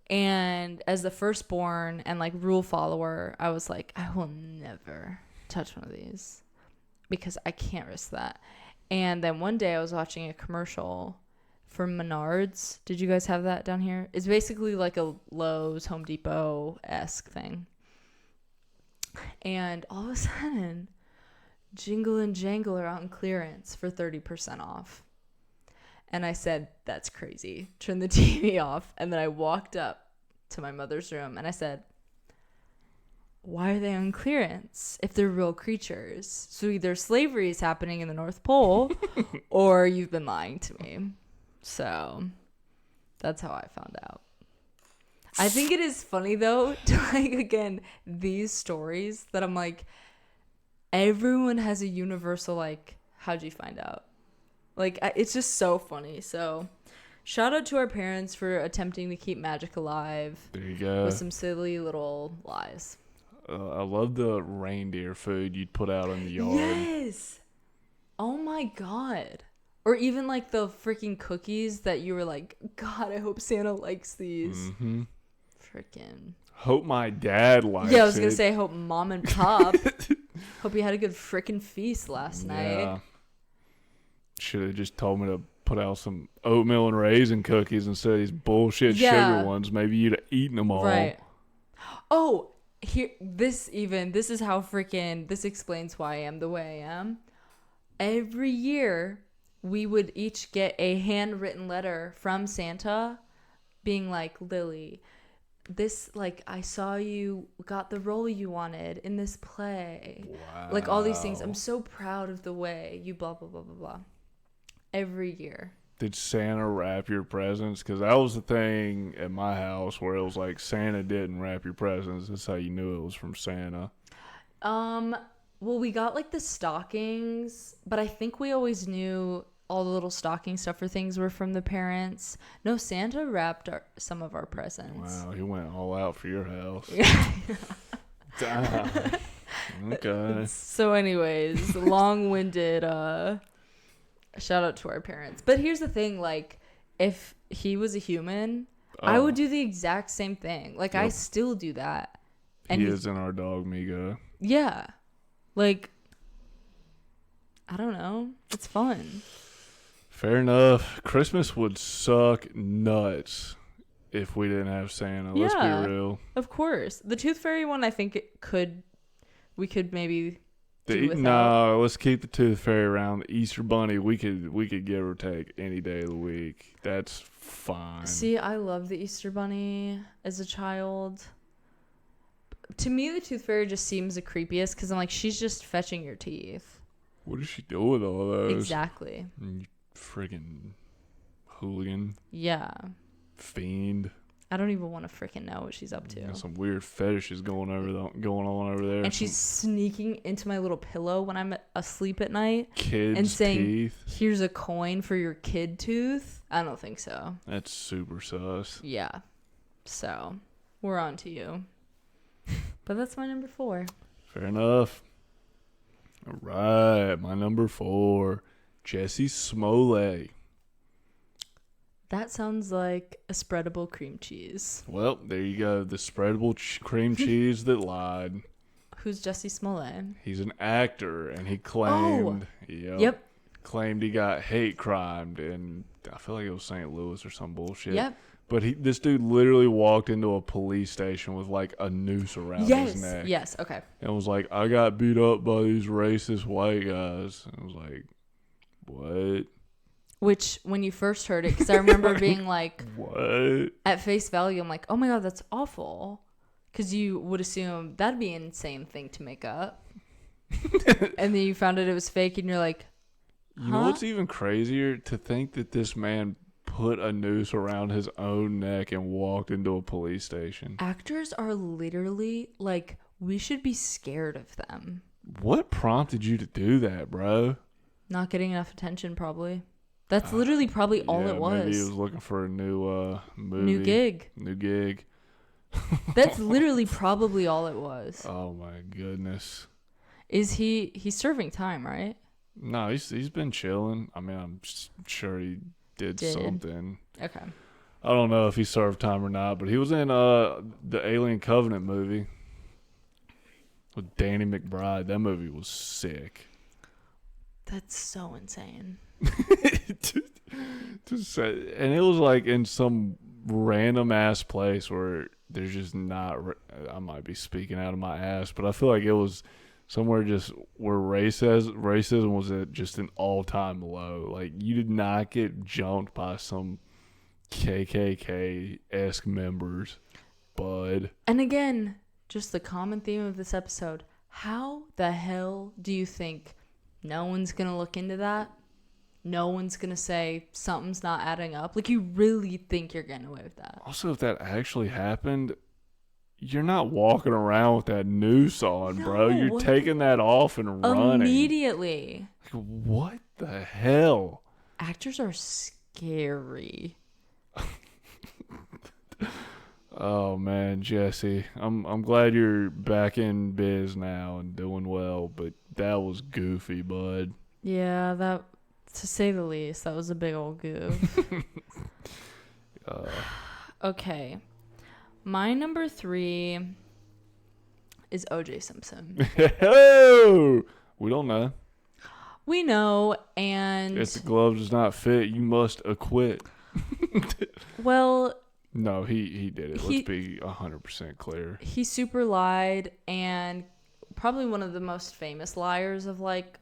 S2: And as the firstborn and like rule follower, I was like, I will never touch one of these because I can't risk that. And then one day I was watching a commercial for Menards. Did you guys have that down here? It's basically like a Lowe's, Home Depot-esque thing. And all of a sudden, Jingle and Jangle are on clearance for 30% off. And I said, that's crazy. Turn the TV off. And then I walked up to my mother's room and I said, why are they on clearance if they're real creatures? So either slavery is happening in the North Pole or you've been lying to me. So that's how I found out. I think it is funny, though, to like, again, these stories that I'm like, everyone has a universal, like, how'd you find out? Like, it's just so funny. So, shout out to our parents for attempting to keep magic alive.
S1: There you go.
S2: With some silly little lies.
S1: I love the reindeer food you'd put out in the yard.
S2: Yes! Oh my God. Or even, like, the freaking cookies that you were like, God, I hope Santa likes these.
S1: Mm-hmm.
S2: Freaking.
S1: Hope my dad likes it.
S2: Yeah, I was going to say, hope mom and pop. Hope you had a good freaking feast last night.
S1: Should have just told me to put out some oatmeal and raisin cookies instead of these bullshit sugar ones, maybe you'd have eaten them all.
S2: Right. Oh, this is how this explains why I am the way I am. Every year, we would each get a handwritten letter from Santa being like, Lily, this, like, I saw you got the role you wanted in this play.
S1: Wow.
S2: Like, all these things. I'm so proud of the way you blah, blah, blah, blah, blah. Every year.
S1: Did Santa wrap your presents? Because that was the thing at my house where it was like Santa didn't wrap your presents. That's how you knew it was from Santa.
S2: Well, we got like the stockings, but I think we always knew all the little stocking stuffer things were from the parents. No, Santa wrapped some of our presents.
S1: Wow, he went all out for your house.
S2: Yeah.
S1: Okay.
S2: So anyways, long-winded shout out to our parents. But here's the thing, like, if he was a human, I would do the exact same thing. Like, I still do that. And
S1: he is in our dog Migo.
S2: Yeah. Like, I don't know. It's fun.
S1: Fair enough. Christmas would suck nuts if we didn't have Santa. Let's be real.
S2: Of course. The Tooth Fairy one, I think we could maybe do without.
S1: No, let's keep the Tooth Fairy around. The Easter Bunny, we could give or take any day of the week. That's fine.
S2: See, I love the Easter Bunny as a child. To me, the Tooth Fairy just seems the creepiest because I'm like, she's just fetching your teeth.
S1: What does she do with all those?
S2: Exactly.
S1: You friggin' hooligan.
S2: Yeah.
S1: Fiend.
S2: I don't even want to freaking know what she's up to.
S1: Got some weird fetishes going on over there.
S2: And she's sneaking into my little pillow when I'm asleep at night.
S1: Kids'
S2: and saying,
S1: teeth.
S2: Here's a coin for your kid tooth. I don't think so.
S1: That's super sus.
S2: Yeah. So, we're on to you. But that's my number 4.
S1: Fair enough. All right, my number 4, Jesse Smollett.
S2: That sounds like a spreadable cream cheese.
S1: Well, there you go. The spreadable cream cheese that lied.
S2: Who's Jesse Smollett?
S1: He's an actor, and he claimed, claimed he got hate crimed in, I feel like it was St. Louis or some bullshit.
S2: Yep.
S1: But this dude literally walked into a police station with like a noose around his neck.
S2: Yes, okay.
S1: And was like, I got beat up by these racist white guys. And I was like, what?
S2: Which, when you first heard it, because I remember being like,
S1: what?
S2: At face value, I'm like, oh my God, that's awful. Because you would assume that'd be an insane thing to make up. And then you found out it was fake, and you're like, huh?
S1: You know what's even crazier? To think that this man put a noose around his own neck and walked into a police station.
S2: Actors are literally like, we should be scared of them.
S1: What prompted you to do that, bro?
S2: Not getting enough attention, probably. That's literally probably all it was.
S1: Maybe he was looking for a new movie.
S2: New
S1: gig.
S2: That's literally probably all it was.
S1: Oh my goodness.
S2: Is he's serving time, right?
S1: No, he's been chilling. I mean, I'm sure he did something.
S2: Okay.
S1: I don't know if he served time or not, but he was in the Alien Covenant movie with Danny McBride. That movie was sick.
S2: That's so insane.
S1: And it was like in some random ass place where there's just not. I might be speaking out of my ass, but I feel like it was somewhere just where racism was at just an all-time low. Like, you did not get jumped by some KKK-esque members, bud.
S2: And again, just the common theme of this episode. How the hell do you think no one's going to look into that? No one's going to say something's not adding up? Like, you really think you're getting away with that?
S1: Also, if that actually happened, you're not walking around with that noose on, bro. You're taking that off and running.
S2: Immediately.
S1: Like, what the hell?
S2: Actors are scary.
S1: Oh, man, Jesse. I'm glad you're back in biz now and doing well, but that was goofy, bud.
S2: Yeah, that, to say the least, that was a big old goof. Okay. My number 3 is O.J. Simpson.
S1: Oh, we don't know.
S2: We know, and
S1: If the glove does not fit, you must acquit.
S2: well,
S1: No, he did it.
S2: He-
S1: Let's be 100% clear.
S2: he super lied, and probably one of the most famous liars of like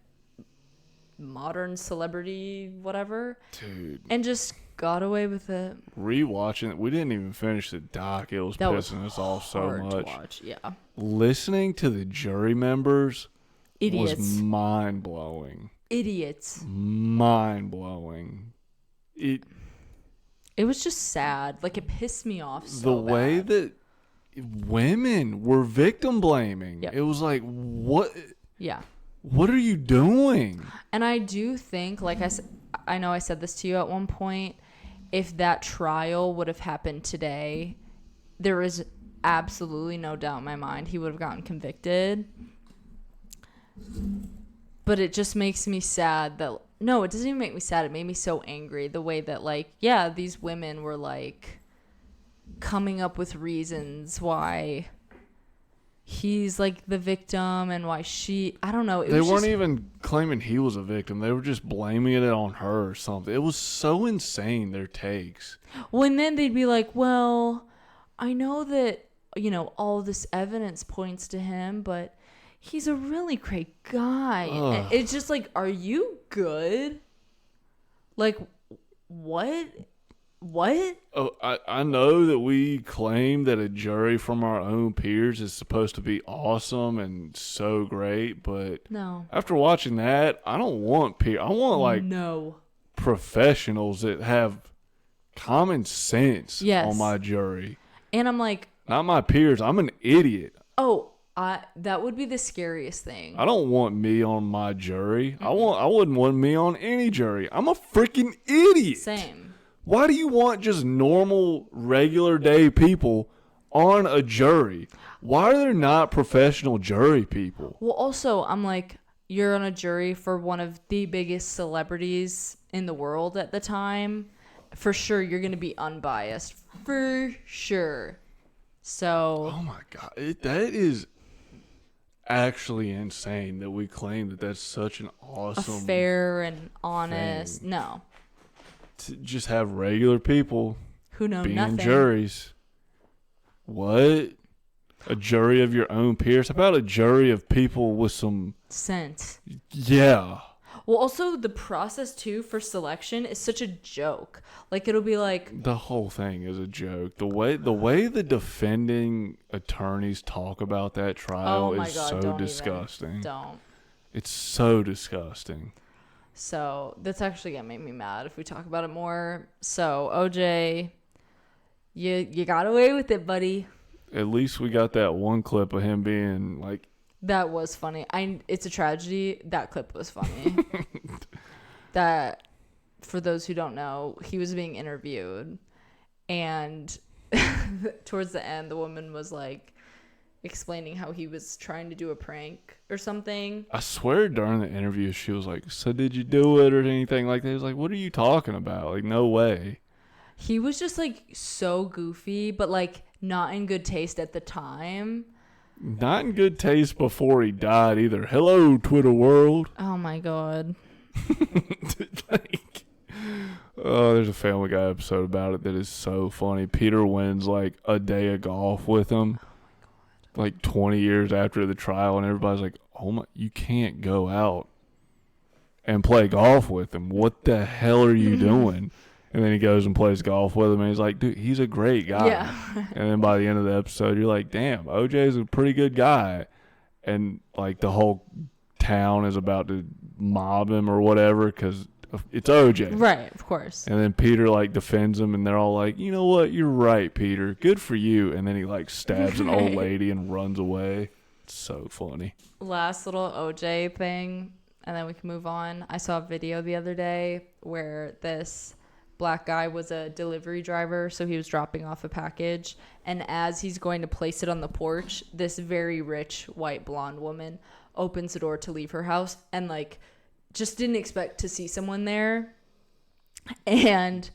S2: modern celebrity whatever,
S1: Dude,
S2: and just got away with it.
S1: rewatching it, we didn't even finish the doc. It was
S2: That was
S1: pissing us off so
S2: hard to
S1: much.
S2: watch. Yeah,
S1: Listening to the jury members
S2: idiots,
S1: was mind blowing.
S2: idiots.
S1: Mind blowing.
S2: It was just sad. Like, it pissed me off so
S1: The way
S2: bad.
S1: that women were victim blaming.
S2: Yep.
S1: It was like, what?
S2: Yeah.
S1: What are you doing?
S2: And I do think, like I know I said this to you at one point, if that trial would have happened today, there is absolutely no doubt in my mind he would have gotten convicted. But it just makes me sad that, no, it doesn't even make me sad. It made me so angry the way that, like, yeah, these women were, like, coming up with reasons why he's, like, the victim and why I don't know.
S1: They weren't even claiming he was a victim. They were just blaming it on her or something. It was so insane, their takes.
S2: Well, and then they'd be like, well, I know that, all this evidence points to him, but he's a really great guy.
S1: Ugh.
S2: It's just like, are you good? Like, what? What?
S1: Oh, I know that we claim that a jury from our own peers is supposed to be awesome and so great, but
S2: No.
S1: after watching that, I don't want peers. I want, like,
S2: No.
S1: professionals that have common sense
S2: Yes.
S1: on my jury.
S2: And I'm like,
S1: Not my peers. I'm an idiot.
S2: oh, that would be the scariest thing.
S1: I don't want me on my jury. I wouldn't want me on any jury. I'm a freaking idiot.
S2: Same.
S1: Why do you want just normal, regular day people on a jury? Why are there not professional jury people?
S2: Well, also, I'm like, you're on a jury for one of the biggest celebrities in the world at the time. For sure, you're going to be unbiased. For sure. So,
S1: Oh my God. That is actually insane that we claim that that's such an
S2: a
S1: awesome
S2: fair and honest.
S1: thing.
S2: No.
S1: to just have regular people
S2: Who know
S1: being
S2: nothing.
S1: juries. What? A jury of your own peers? How about a jury of people with some...
S2: Sense.
S1: Yeah.
S2: Well, also, the process, too, for selection is such a joke. Like, it'll be like,
S1: The whole thing is a joke. The way the defending attorneys talk about that trial
S2: oh my
S1: is
S2: God,
S1: so
S2: don't
S1: disgusting.
S2: even. Don't.
S1: It's so disgusting.
S2: So, that's actually going to make me mad if we talk about it more. So, OJ, you got away with it, buddy.
S1: At least we got that one clip of him being like,
S2: That was funny. It's a tragedy. That clip was funny. That, for those who don't know, he was being interviewed, and towards the end, the woman was like explaining how he was trying to do a prank or something.
S1: I swear during the interview she was like, so did you do it or anything like that? He was like, what are you talking about? Like, no way.
S2: He was just like so goofy, but like not in good taste at the time.
S1: Not in good taste before he died either. Hello, Twitter world.
S2: Oh my God.
S1: Like, oh, there's a Family Guy episode about it that is so funny. Peter wins like a day of golf with him, like 20 years after the trial, and everybody's like, "Oh my, you can't go out and play golf with him. What the hell are you doing?" And then he goes and plays golf with him, and he's like, "Dude, he's a great guy."
S2: Yeah.
S1: And then by the end of the episode, you're like, "Damn, OJ's a pretty good guy," and like the whole town is about to mob him or whatever because it's OJ.
S2: Right, of course.
S1: And then Peter like defends him, and they're all like, "You know what? You're right, Peter. Good for you." And then he like stabs an old
S2: Right.
S1: lady and runs away. It's so funny.
S2: Last little OJ thing, and then we can move on. I saw a video the other day where this black guy was a delivery driver, so he was dropping off a package, and as he's going to place it on the porch, this very rich white blonde woman opens the door to leave her house and like just didn't expect to see someone there and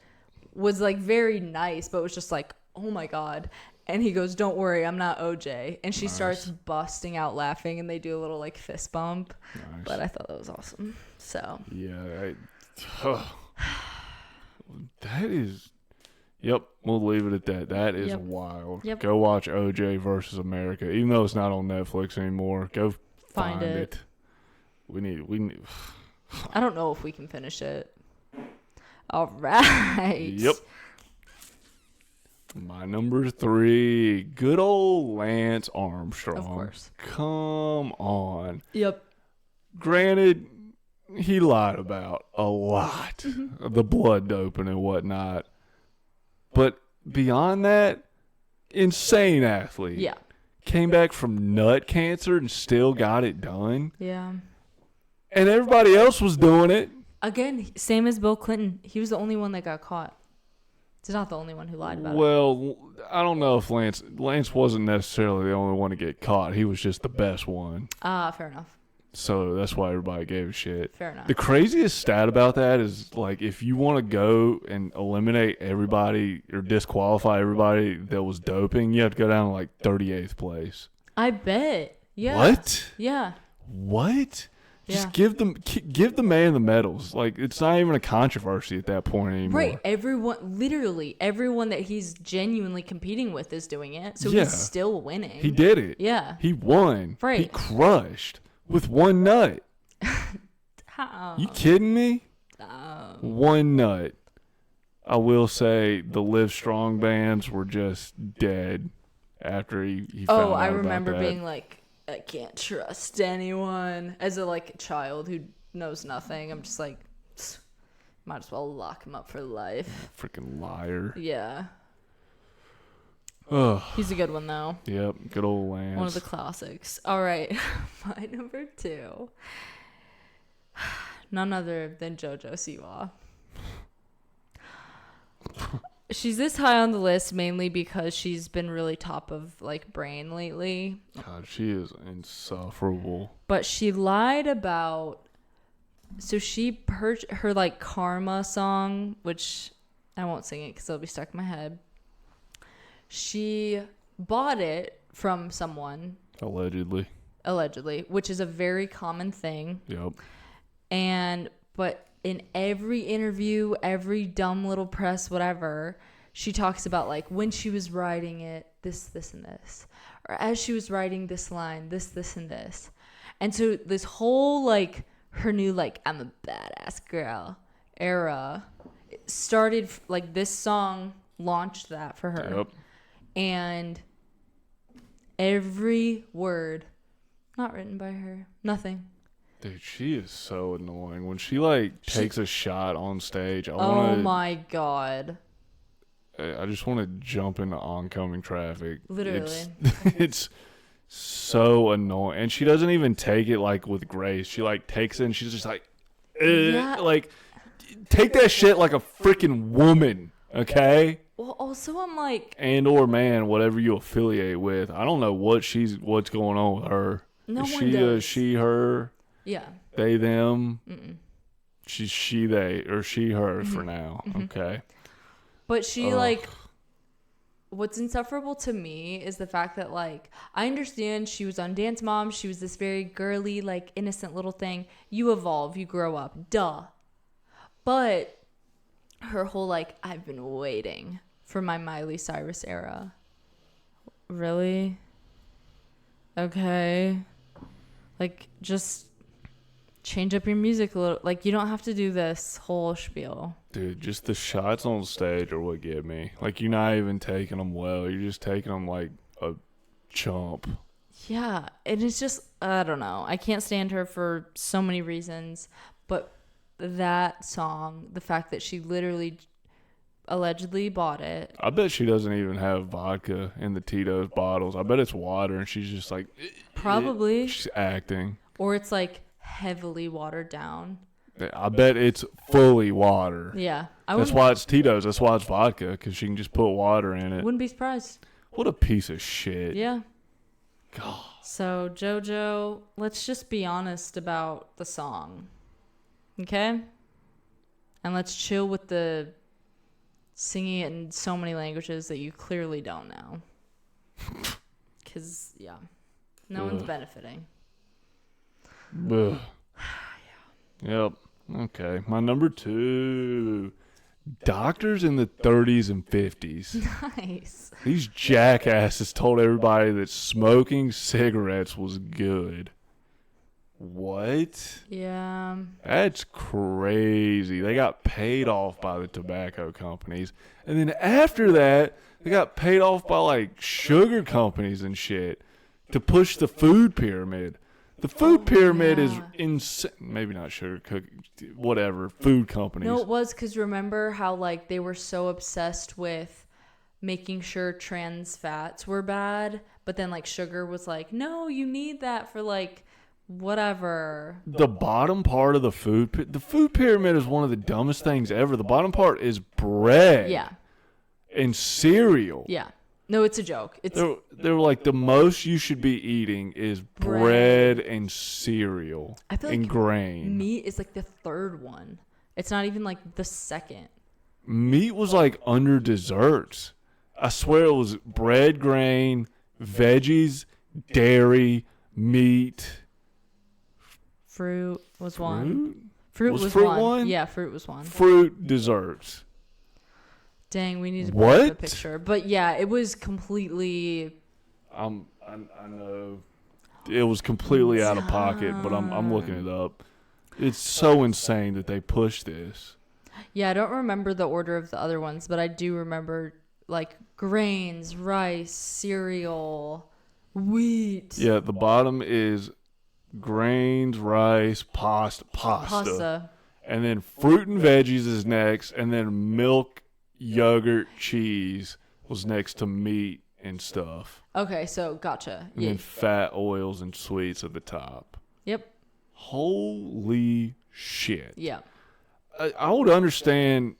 S2: was like very nice, but was just like, oh my God. And he goes, "Don't worry, I'm not OJ." And she
S1: Nice.
S2: starts busting out laughing, and they do a little like fist bump.
S1: Nice.
S2: But I thought that was awesome. So
S1: Yeah. That is. Yep, we'll leave it at that. That is
S2: Yep.
S1: wild.
S2: Yep.
S1: Go watch OJ versus America, even though it's not on Netflix anymore. Go find it. We need.
S2: I don't know if we can finish it. All right.
S1: Yep. My number 3, good old Lance Armstrong.
S2: Of course.
S1: Come on.
S2: Yep.
S1: Granted, he lied about a lot
S2: Mm-hmm.
S1: of the blood doping and whatnot. But beyond that, insane athlete.
S2: Yeah.
S1: Came back from nut cancer and still got it done.
S2: Yeah.
S1: And everybody else was doing it.
S2: Again, same as Bill Clinton. He was the only one that got caught. He's not the only one who lied about it.
S1: Well, I don't know if Lance wasn't necessarily the only one to get caught. He was just the best one.
S2: Fair enough.
S1: So that's why everybody gave a shit.
S2: Fair enough.
S1: The craziest stat about that is, like, if you want to go and eliminate everybody or disqualify everybody that was doping, you have to go down to, like, 38th place.
S2: I bet. Yeah.
S1: What?
S2: Yeah.
S1: What?
S2: Yeah.
S1: Just give the man the medals. Like, it's not even a controversy at that point anymore.
S2: Right. Literally everyone that he's genuinely competing with is doing it. So
S1: Yeah.
S2: he's still winning.
S1: He did it.
S2: Yeah.
S1: He won.
S2: Right.
S1: He crushed with one nut. You kidding me? One nut. I will say the Live Strong bands were just dead after he found out
S2: I
S1: about
S2: remember
S1: that.
S2: being like, I can't trust anyone. As a like child who knows nothing, I'm just like, might as well lock him up for life.
S1: Freaking liar.
S2: Yeah.
S1: Ugh.
S2: He's a good one though.
S1: Yep. Good old Lance.
S2: One of the classics. All right. My number 2. None other than JoJo Siwa. She's this high on the list mainly because she's been really top of like brain lately.
S1: God, she is insufferable.
S2: But she lied about. So her like Karma song, which I won't sing it because it'll be stuck in my head. She bought it from someone. Allegedly, which is a very common thing.
S1: Yep.
S2: But in every interview, every dumb little press, whatever, she talks about like when she was writing it, this, and this. Or as she was writing this line, this, and this. And so this whole like her new like I'm a badass girl era started like this song launched that for her.
S1: Yep.
S2: And every word not written by her. Nothing.
S1: Dude, she is so annoying. When she like takes a shot on stage,
S2: Oh my god.
S1: I just want to jump into oncoming traffic.
S2: Literally.
S1: It's so annoying. And she doesn't even take it like with grace. She like takes it and she's just like,
S2: Yeah.
S1: like, take that shit like a freaking woman, okay?
S2: Well, also I'm like,
S1: And or man, whatever you affiliate with. I don't know what's going on with her.
S2: no
S1: Is
S2: one
S1: she
S2: does.
S1: she, her,
S2: Yeah.
S1: they, them?
S2: Mm-mm.
S1: She's she, they, or she, her for now.
S2: Mm-hmm.
S1: Okay.
S2: But she
S1: Ugh.
S2: like, what's insufferable to me is the fact that like, I understand she was on Dance Mom. She was this very girly, like innocent little thing. You evolve, you grow up. Duh. But her whole like, I've been waiting for my Miley Cyrus era. Really? Okay. Like, just change up your music a little. Like, you don't have to do this whole spiel.
S1: Dude, just the shots on stage are what get me. Like, you're not even taking them well. You're just taking them like a chump.
S2: Yeah, and it's just, I don't know. I can't stand her for so many reasons, but that song, the fact that she literally allegedly bought it.
S1: I bet she doesn't even have vodka in the Tito's bottles. I bet it's water, and she's just like...
S2: Probably.
S1: She's acting.
S2: Or it's like heavily watered down.
S1: I bet it's fully water.
S2: Yeah.
S1: That's why it's Tito's. That's why it's vodka, because she can just put water in it.
S2: Wouldn't be surprised.
S1: What a piece of shit.
S2: Yeah.
S1: God.
S2: So, JoJo, let's just be honest about the song. Okay? And let's chill with the singing it in so many languages that you clearly don't know. Because, yeah, no one's benefiting.
S1: Ugh. Yep. Okay. My number 2. Doctors in the 30s and 50s.
S2: Nice.
S1: These jackasses told everybody that smoking cigarettes was good. What?
S2: Yeah.
S1: That's crazy. They got paid off by the tobacco companies. And then after that, they got paid off by like sugar companies and shit to push the food pyramid. The food pyramid is insane. Maybe not sugar whatever, food companies.
S2: No, it was because remember how like they were so obsessed with making sure trans fats were bad, but then like sugar was like, no, you need that for like whatever.
S1: The bottom part of the food pyramid is one of the dumbest things ever. The bottom part is bread.
S2: Yeah.
S1: And cereal.
S2: Yeah. No, it's a joke.
S1: They're like the most you should be eating is bread and cereal.
S2: I feel
S1: and
S2: like
S1: grain.
S2: Meat is like the third one. It's not even like the second.
S1: Meat was like under desserts. I swear it was bread, grain, veggies, dairy, meat.
S2: Fruit was one. Fruit was
S1: fruit
S2: one. Yeah, fruit was one.
S1: Fruit, desserts.
S2: Dang, we need to put up a picture. But yeah, it was completely.
S1: I know it was completely out of pocket, but I'm looking it up. It's so insane that they push this.
S2: Yeah, I don't remember the order of the other ones, but I do remember like grains, rice, cereal, wheat.
S1: Yeah, the bottom is grains, rice, pasta. And then fruit and veggies is next, and then milk, yogurt, cheese was next to meat and stuff.
S2: Okay, so gotcha.
S1: And then fat, oils, and sweets at the top.
S2: Yep.
S1: Holy shit.
S2: Yeah.
S1: I would understand.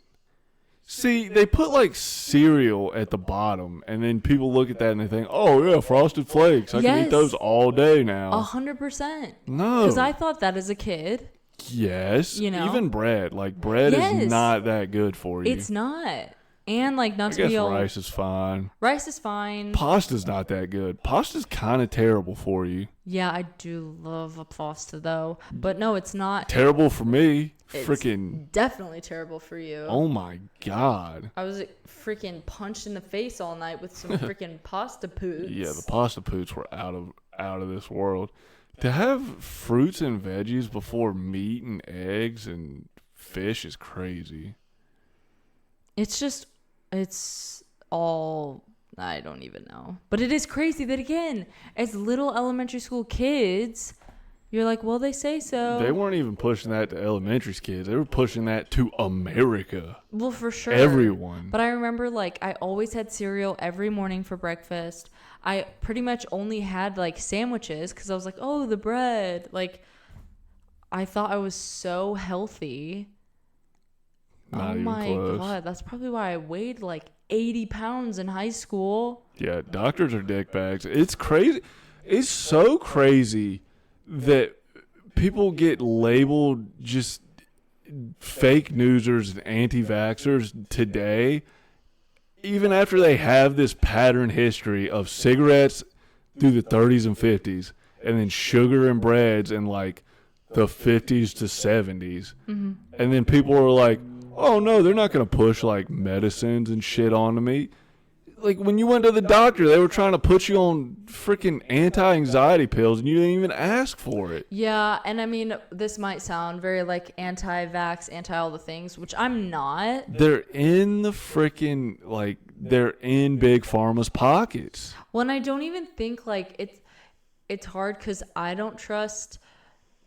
S1: See, they put like cereal at the bottom, and then people look at that and they think, "Oh yeah, Frosted Flakes. I can eat those all day now."
S2: 100%.
S1: No,
S2: because I thought that as a kid.
S1: Yes,
S2: you know,
S1: even bread. Like bread is not that good for you.
S2: It's not, and like not
S1: I
S2: to
S1: guess
S2: be all.
S1: Rice is fine.
S2: Rice is fine.
S1: Pasta's not that good. Pasta's kind of terrible for you.
S2: Yeah, I do love a pasta though, but no, it's not
S1: terrible for me.
S2: It's
S1: freaking
S2: definitely terrible for you.
S1: Oh my god!
S2: I was freaking punched in the face all night with some freaking pasta poots.
S1: Yeah, the pasta poots were out of this world. To have fruits and veggies before meat and eggs and fish is crazy.
S2: It's all, I don't even know. But it is crazy that, again, as little elementary school kids, you're like, well, they say so.
S1: They weren't even pushing that to elementary kids. They were pushing that to America.
S2: Well, for sure.
S1: Everyone.
S2: But I remember, like, I always had cereal every morning for breakfast. I pretty much only had, like, sandwiches because I was like, oh, the bread. Like, I thought I was so healthy.
S1: Not even
S2: my
S1: close.
S2: God. That's probably why I weighed, like, 80 pounds in high school.
S1: Yeah, doctors are dickbags. It's crazy. It's so crazy that people get labeled just fake newsers and anti-vaxxers today, even after they have this pattern history of cigarettes through the 30s and 50s, and then sugar and breads in like the 50s to 70s. Mm-hmm. And then people are like, oh no, they're not going to push like medicines and shit onto me. Like when you went to the doctor, they were trying to put you on freaking anti-anxiety pills and you didn't even ask for it.
S2: Yeah, and I mean, this might sound very like anti-vax, anti all the things, which I'm not.
S1: They're in the freaking, like, they're in Big Pharma's pockets.
S2: Well, and I don't even think like it's hard because I don't trust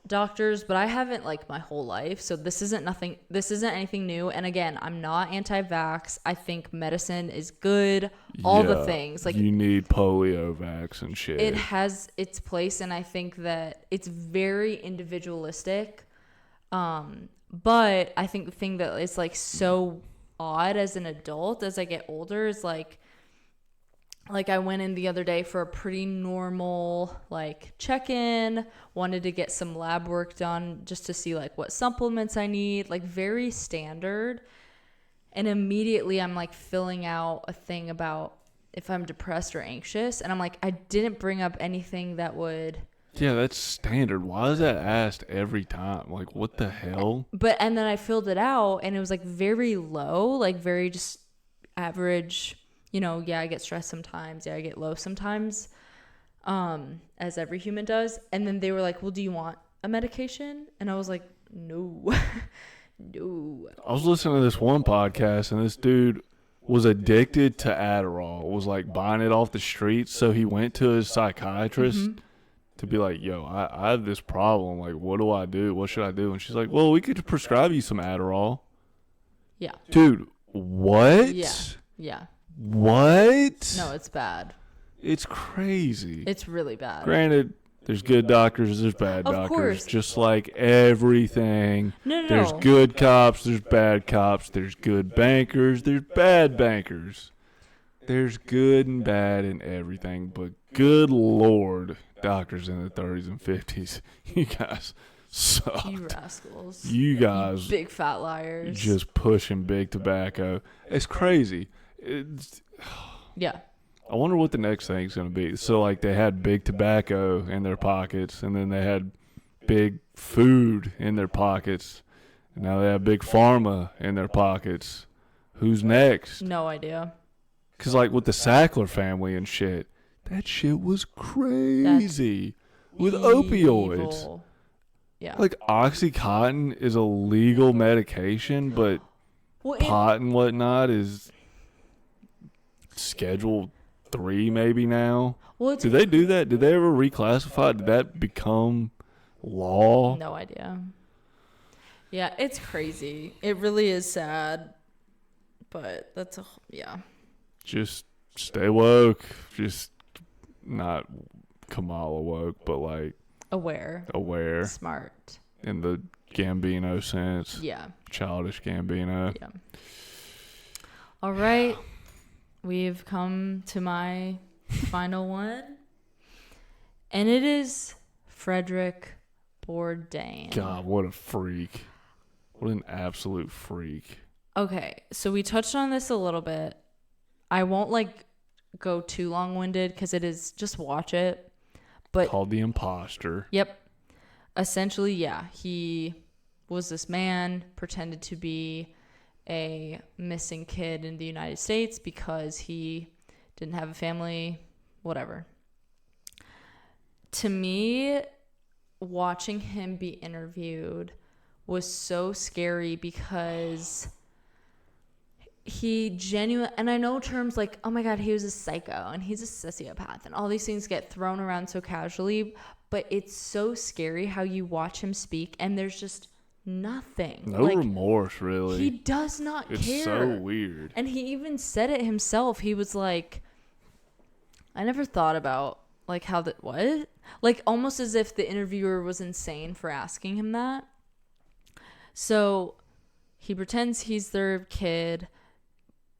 S2: doctors, but I haven't like my whole life, so this isn't anything new. And again, I'm not anti-vax. I think medicine is good, all the things, like
S1: you need polio vax and shit.
S2: It has its place, and I think that it's very individualistic, but I think the thing that is like so odd as an adult as I get older is like I went in the other day for a pretty normal like check-in, wanted to get some lab work done just to see like what supplements I need, like very standard. And immediately I'm like filling out a thing about if I'm depressed or anxious. And I'm like, I didn't bring up anything that would.
S1: Yeah, that's standard. Why is that asked every time? Like, what the hell?
S2: But, and then I filled it out and it was like very low, like very just average, yeah, I get stressed sometimes. Yeah, I get low sometimes, as every human does. And then they were like, well, do you want a medication? And I was like, no, no.
S1: I was listening to this one podcast, and this dude was addicted to Adderall, was like buying it off the streets. So he went to his psychiatrist to be like, yo, I have this problem. Like, what do I do? What should I do? And she's like, well, we could prescribe you some Adderall.
S2: Yeah.
S1: Dude, what?
S2: Yeah.
S1: What?
S2: No, it's bad.
S1: It's crazy.
S2: It's really bad.
S1: Granted, there's good doctors, there's bad doctors.
S2: Course.
S1: Just like everything.
S2: No.
S1: There's good cops, there's bad cops. There's good bankers, there's bad bankers. There's good and bad in everything. But good Lord, doctors in the 30s and 50s, you guys sucked.
S2: You rascals.
S1: You guys.
S2: Big fat liars.
S1: Just pushing big tobacco. It's crazy.
S2: Yeah.
S1: I wonder what the next thing's going to be. So, like, they had big tobacco in their pockets, and then they had big food in their pockets, and now they have big pharma in their pockets. Who's next?
S2: No idea.
S1: Because, like, with the Sackler family and shit, that shit was crazy. With opioids.
S2: Yeah.
S1: Like, Oxycontin is a legal medication, but pot and whatnot is Schedule 3 maybe now.
S2: Well,
S1: did they do that? Did they ever reclassify? Did that become law?
S2: No idea. Yeah, it's crazy. It really is sad. But that's
S1: Just stay woke. Just not Kamala woke, but like
S2: aware. Smart.
S1: In the Gambino sense.
S2: Yeah.
S1: Childish Gambino.
S2: Yeah. All right. We've come to my final one. And it is Frederick Bourdain.
S1: God, what a freak. What an absolute freak.
S2: Okay, so we touched on this a little bit. I won't go too long-winded because it is just watch it. But
S1: called The Imposter.
S2: Yep. Essentially, yeah, he was this man, pretended to be a missing kid in the United States because he didn't have a family, whatever. To me, watching him be interviewed was so scary because he genuine, and I know terms like, oh my God, he was a psycho and he's a sociopath and all these things get thrown around so casually, but it's so scary how you watch him speak and there's just nothing.
S1: No remorse, really.
S2: He does not care.
S1: It's so weird.
S2: And he even said it himself. He was like, I never thought about how that, what? Almost as if the interviewer was insane for asking him that. So he pretends he's their kid.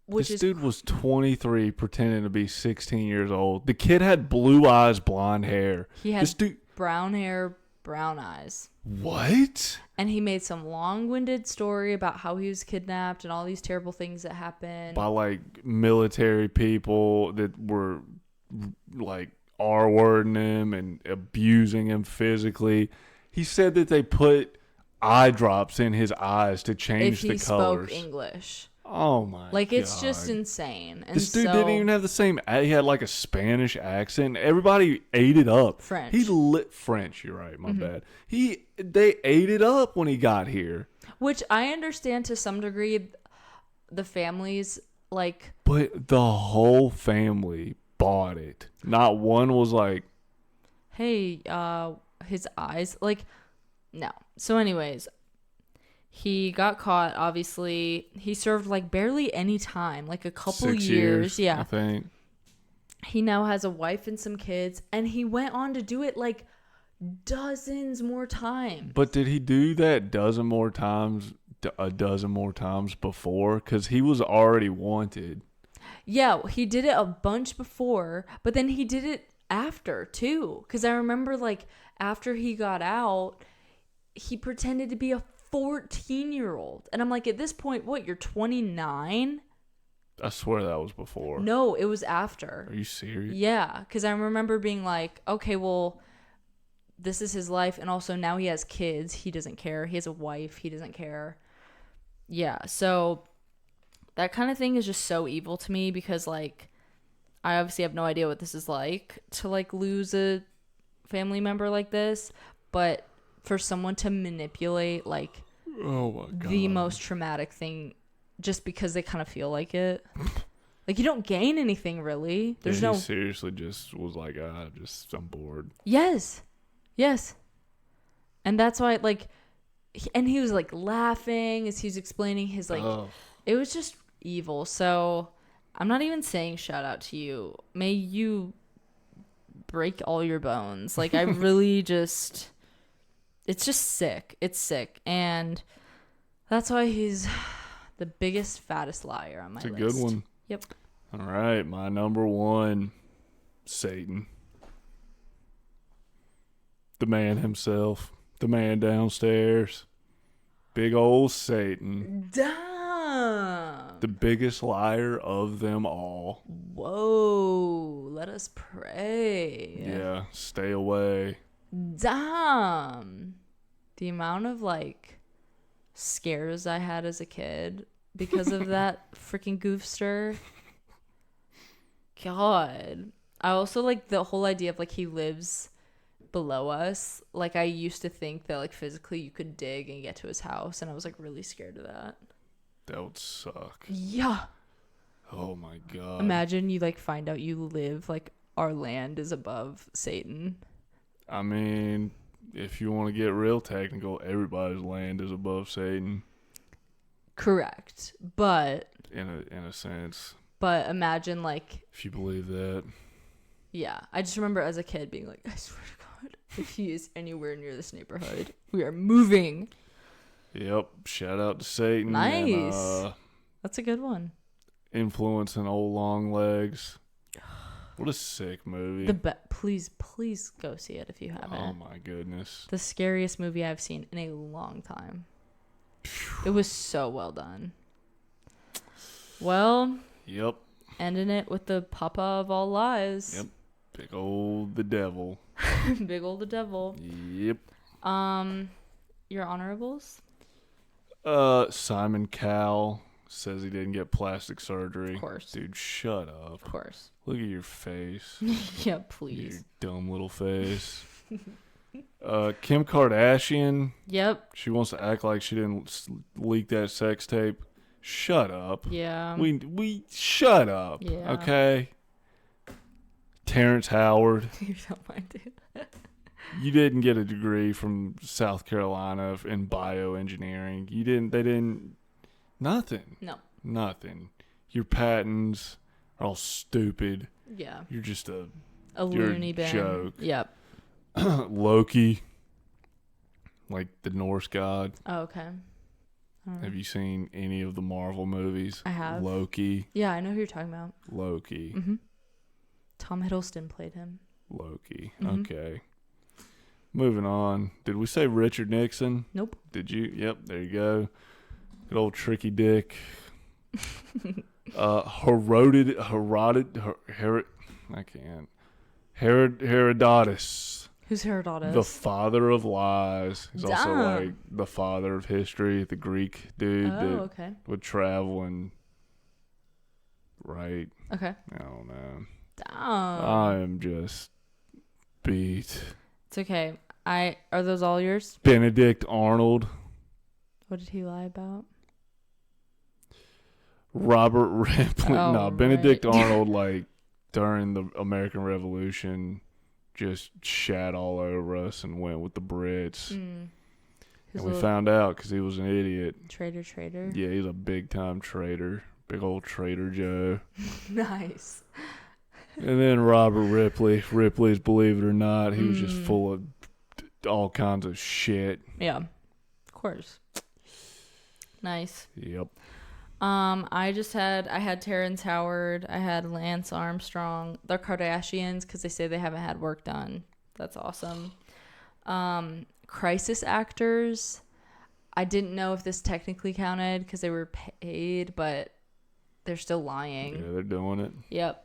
S1: This dude was 23 pretending to be 16 years old. The kid had blue eyes, blonde hair.
S2: He had brown hair, brown eyes.
S1: What?
S2: And he made some long-winded story about how he was kidnapped and all these terrible things that happened.
S1: By military people that were R-wording him and abusing him physically. He said that they put eye drops in his eyes to change the colors.
S2: If he spoke English.
S1: Oh my God.
S2: It's just insane. And
S1: this dude didn't even have the same, he had a Spanish accent. Everybody ate it up.
S2: French.
S1: He lit French, you're right, my bad. They ate it up when he got here.
S2: Which I understand to some degree, the families
S1: But the whole family bought it. Not one was like,
S2: hey, his eyes, no. So anyways, he got caught, obviously. He served barely any time, a couple
S1: 6
S2: years. Yeah.
S1: I think. He
S2: now has a wife and some kids, and he went on to do it dozens more times.
S1: But did he do that a dozen more times before? Because he was already wanted.
S2: Yeah, he did it a bunch before, but then he did it after too. Because I remember after he got out, he pretended to be a 14-year-old. And I'm at this point, what, you're 29?
S1: I swear that was before.
S2: No, it was after.
S1: Are you serious?
S2: Yeah, because I remember being like, okay, well, this is his life, and also now he has kids. He doesn't care. He has a wife. He doesn't care. Yeah, so that kind of thing is just so evil to me because, like, I obviously have no idea what this is like to, like, lose a family member like this, but for someone to manipulate, like,
S1: Oh my god.
S2: the most traumatic thing just because they kind of feel like it. Like, you don't gain anything, really. There's
S1: yeah,
S2: no...
S1: He seriously just was like, I'm bored.
S2: Yes. Yes. And that's why, like... And he was, like, laughing as he was explaining his, like...
S1: Oh.
S2: It was just evil. So, I'm not even saying shout out to you. May you break all your bones. Like, I really just... It's just sick. It's sick. And that's why he's the biggest, fattest liar on my list.
S1: It's a good one.
S2: Yep.
S1: All right, my number one, Satan. The man himself. The man downstairs. Big old Satan.
S2: Damn.
S1: The biggest liar of them all.
S2: Whoa. Let us pray.
S1: Yeah, stay away.
S2: Damn. The amount of, like, scares I had as a kid because of that freaking goofster. God. I also, like, the whole idea of, like, he lives below us. Like, I used to think that, like, physically you could dig and get to his house, and I was, like, really scared of that.
S1: That would suck.
S2: Yeah.
S1: Oh my god.
S2: Imagine you, like, find out you live, like, our land is above Satan.
S1: I mean, if you want to get real technical, everybody's land is above Satan.
S2: Correct. But
S1: In a sense.
S2: But imagine, like...
S1: If you believe that.
S2: Yeah. I just remember as a kid being like, I swear to God, if he is anywhere near this neighborhood, we are moving.
S1: Yep. Shout out to Satan.
S2: Nice.
S1: And,
S2: that's a good one.
S1: Influencing old long legs. What a sick movie.
S2: Please go see it if you haven't.
S1: Oh my goodness.
S2: The scariest movie I've seen in a long time. It was so well done. Well,
S1: Yep.
S2: ending it with the papa of all lies.
S1: Yep. Big old the devil.
S2: Big old the devil.
S1: Yep.
S2: Your honorables?
S1: Simon Cowell says he didn't get plastic surgery.
S2: Of course.
S1: Dude, shut up.
S2: Of course.
S1: Look at your face.
S2: Yeah, please.
S1: Your dumb little face. Kim Kardashian.
S2: Yep.
S1: She wants to act like she didn't leak that sex tape. Shut up.
S2: Yeah.
S1: We shut up.
S2: Yeah.
S1: Okay. Terrence Howard.
S2: You don't mind, dude.
S1: You didn't get a degree from South Carolina in bioengineering. They didn't. Nothing.
S2: No.
S1: Nothing. Your patents are all stupid.
S2: Yeah.
S1: You're just
S2: a
S1: you're
S2: loony bin.
S1: joke.
S2: Yep.
S1: Loki. Like the Norse god.
S2: Oh, okay.
S1: Have you seen any of the Marvel movies?
S2: I have.
S1: Loki.
S2: Yeah, I know who you're talking about.
S1: Loki.
S2: Mm-hmm. Tom Hiddleston played him.
S1: Loki.
S2: Mm-hmm.
S1: Okay. Moving on. Did we say Richard Nixon?
S2: Nope.
S1: Did you? Yep, there you go. Good old tricky dick. Herodotus.
S2: Who's Herodotus?
S1: The father of lies. He's also
S2: Damn.
S1: like the father of history, the Greek dude
S2: Oh,
S1: that
S2: okay.
S1: would travel and write.
S2: Okay.
S1: I don't know.
S2: Damn.
S1: I am just beat.
S2: It's okay. Are those all yours?
S1: Benedict Arnold.
S2: What did he lie about?
S1: Robert Ripley.
S2: Oh,
S1: no, Benedict
S2: right.
S1: Arnold, like, during the American Revolution, just shat all over us and went with the Brits.
S2: Mm.
S1: And we found out because he was an idiot.
S2: Traitor.
S1: Yeah, he's a big-time traitor. Big old Trader Joe.
S2: Nice.
S1: And then Robert Ripley's, believe it or not, he was just full of all kinds of shit.
S2: Yeah. Of course. Nice.
S1: Yep.
S2: I had Terrence Howard, I had Lance Armstrong, the Kardashians, because they say they haven't had work done. That's awesome. Crisis actors, I didn't know if this technically counted because they were paid, but they're still lying.
S1: Yeah, they're doing it.
S2: Yep.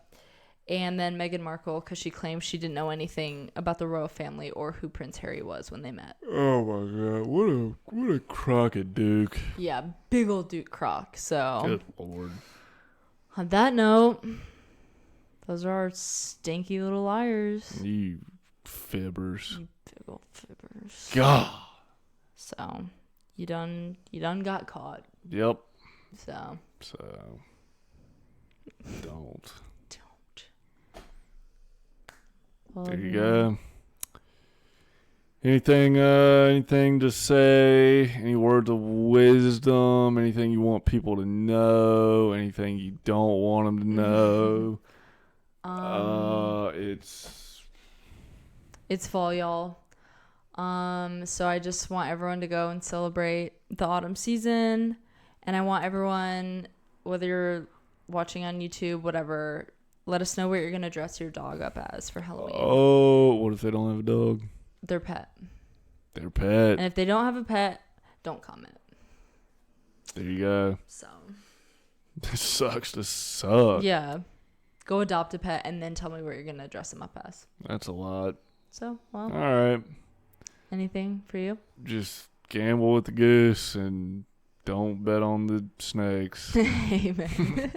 S2: And then Meghan Markle, because she claims she didn't know anything about the royal family or who Prince Harry was when they met.
S1: Oh my God, what a crockett Duke.
S2: Yeah, big old Duke Croc. So,
S1: Good Lord.
S2: on that note, those are our stinky little liars.
S1: You fibbers.
S2: You big old fibbers.
S1: God.
S2: So, you done got caught.
S1: Yep.
S2: So,
S1: Don't.
S2: Well,
S1: There you go. Anything to say? Any words of wisdom? Anything you want people to know? Anything you don't want them to know?
S2: It's fall, y'all. So I just want everyone to go and celebrate the autumn season, and I want everyone, whether you're watching on YouTube, whatever, let us know what you're gonna dress your dog up as for Halloween.
S1: Oh, what if they don't have a dog?
S2: Their pet.
S1: Their pet.
S2: And if they don't have a pet, don't comment.
S1: There you go.
S2: So.
S1: This sucks to suck.
S2: Yeah. Go adopt a pet and then tell me what you're gonna dress them up as.
S1: That's a lot.
S2: So, well.
S1: All right.
S2: Anything for you?
S1: Just gamble with the goose and don't bet on the snakes.
S2: Amen.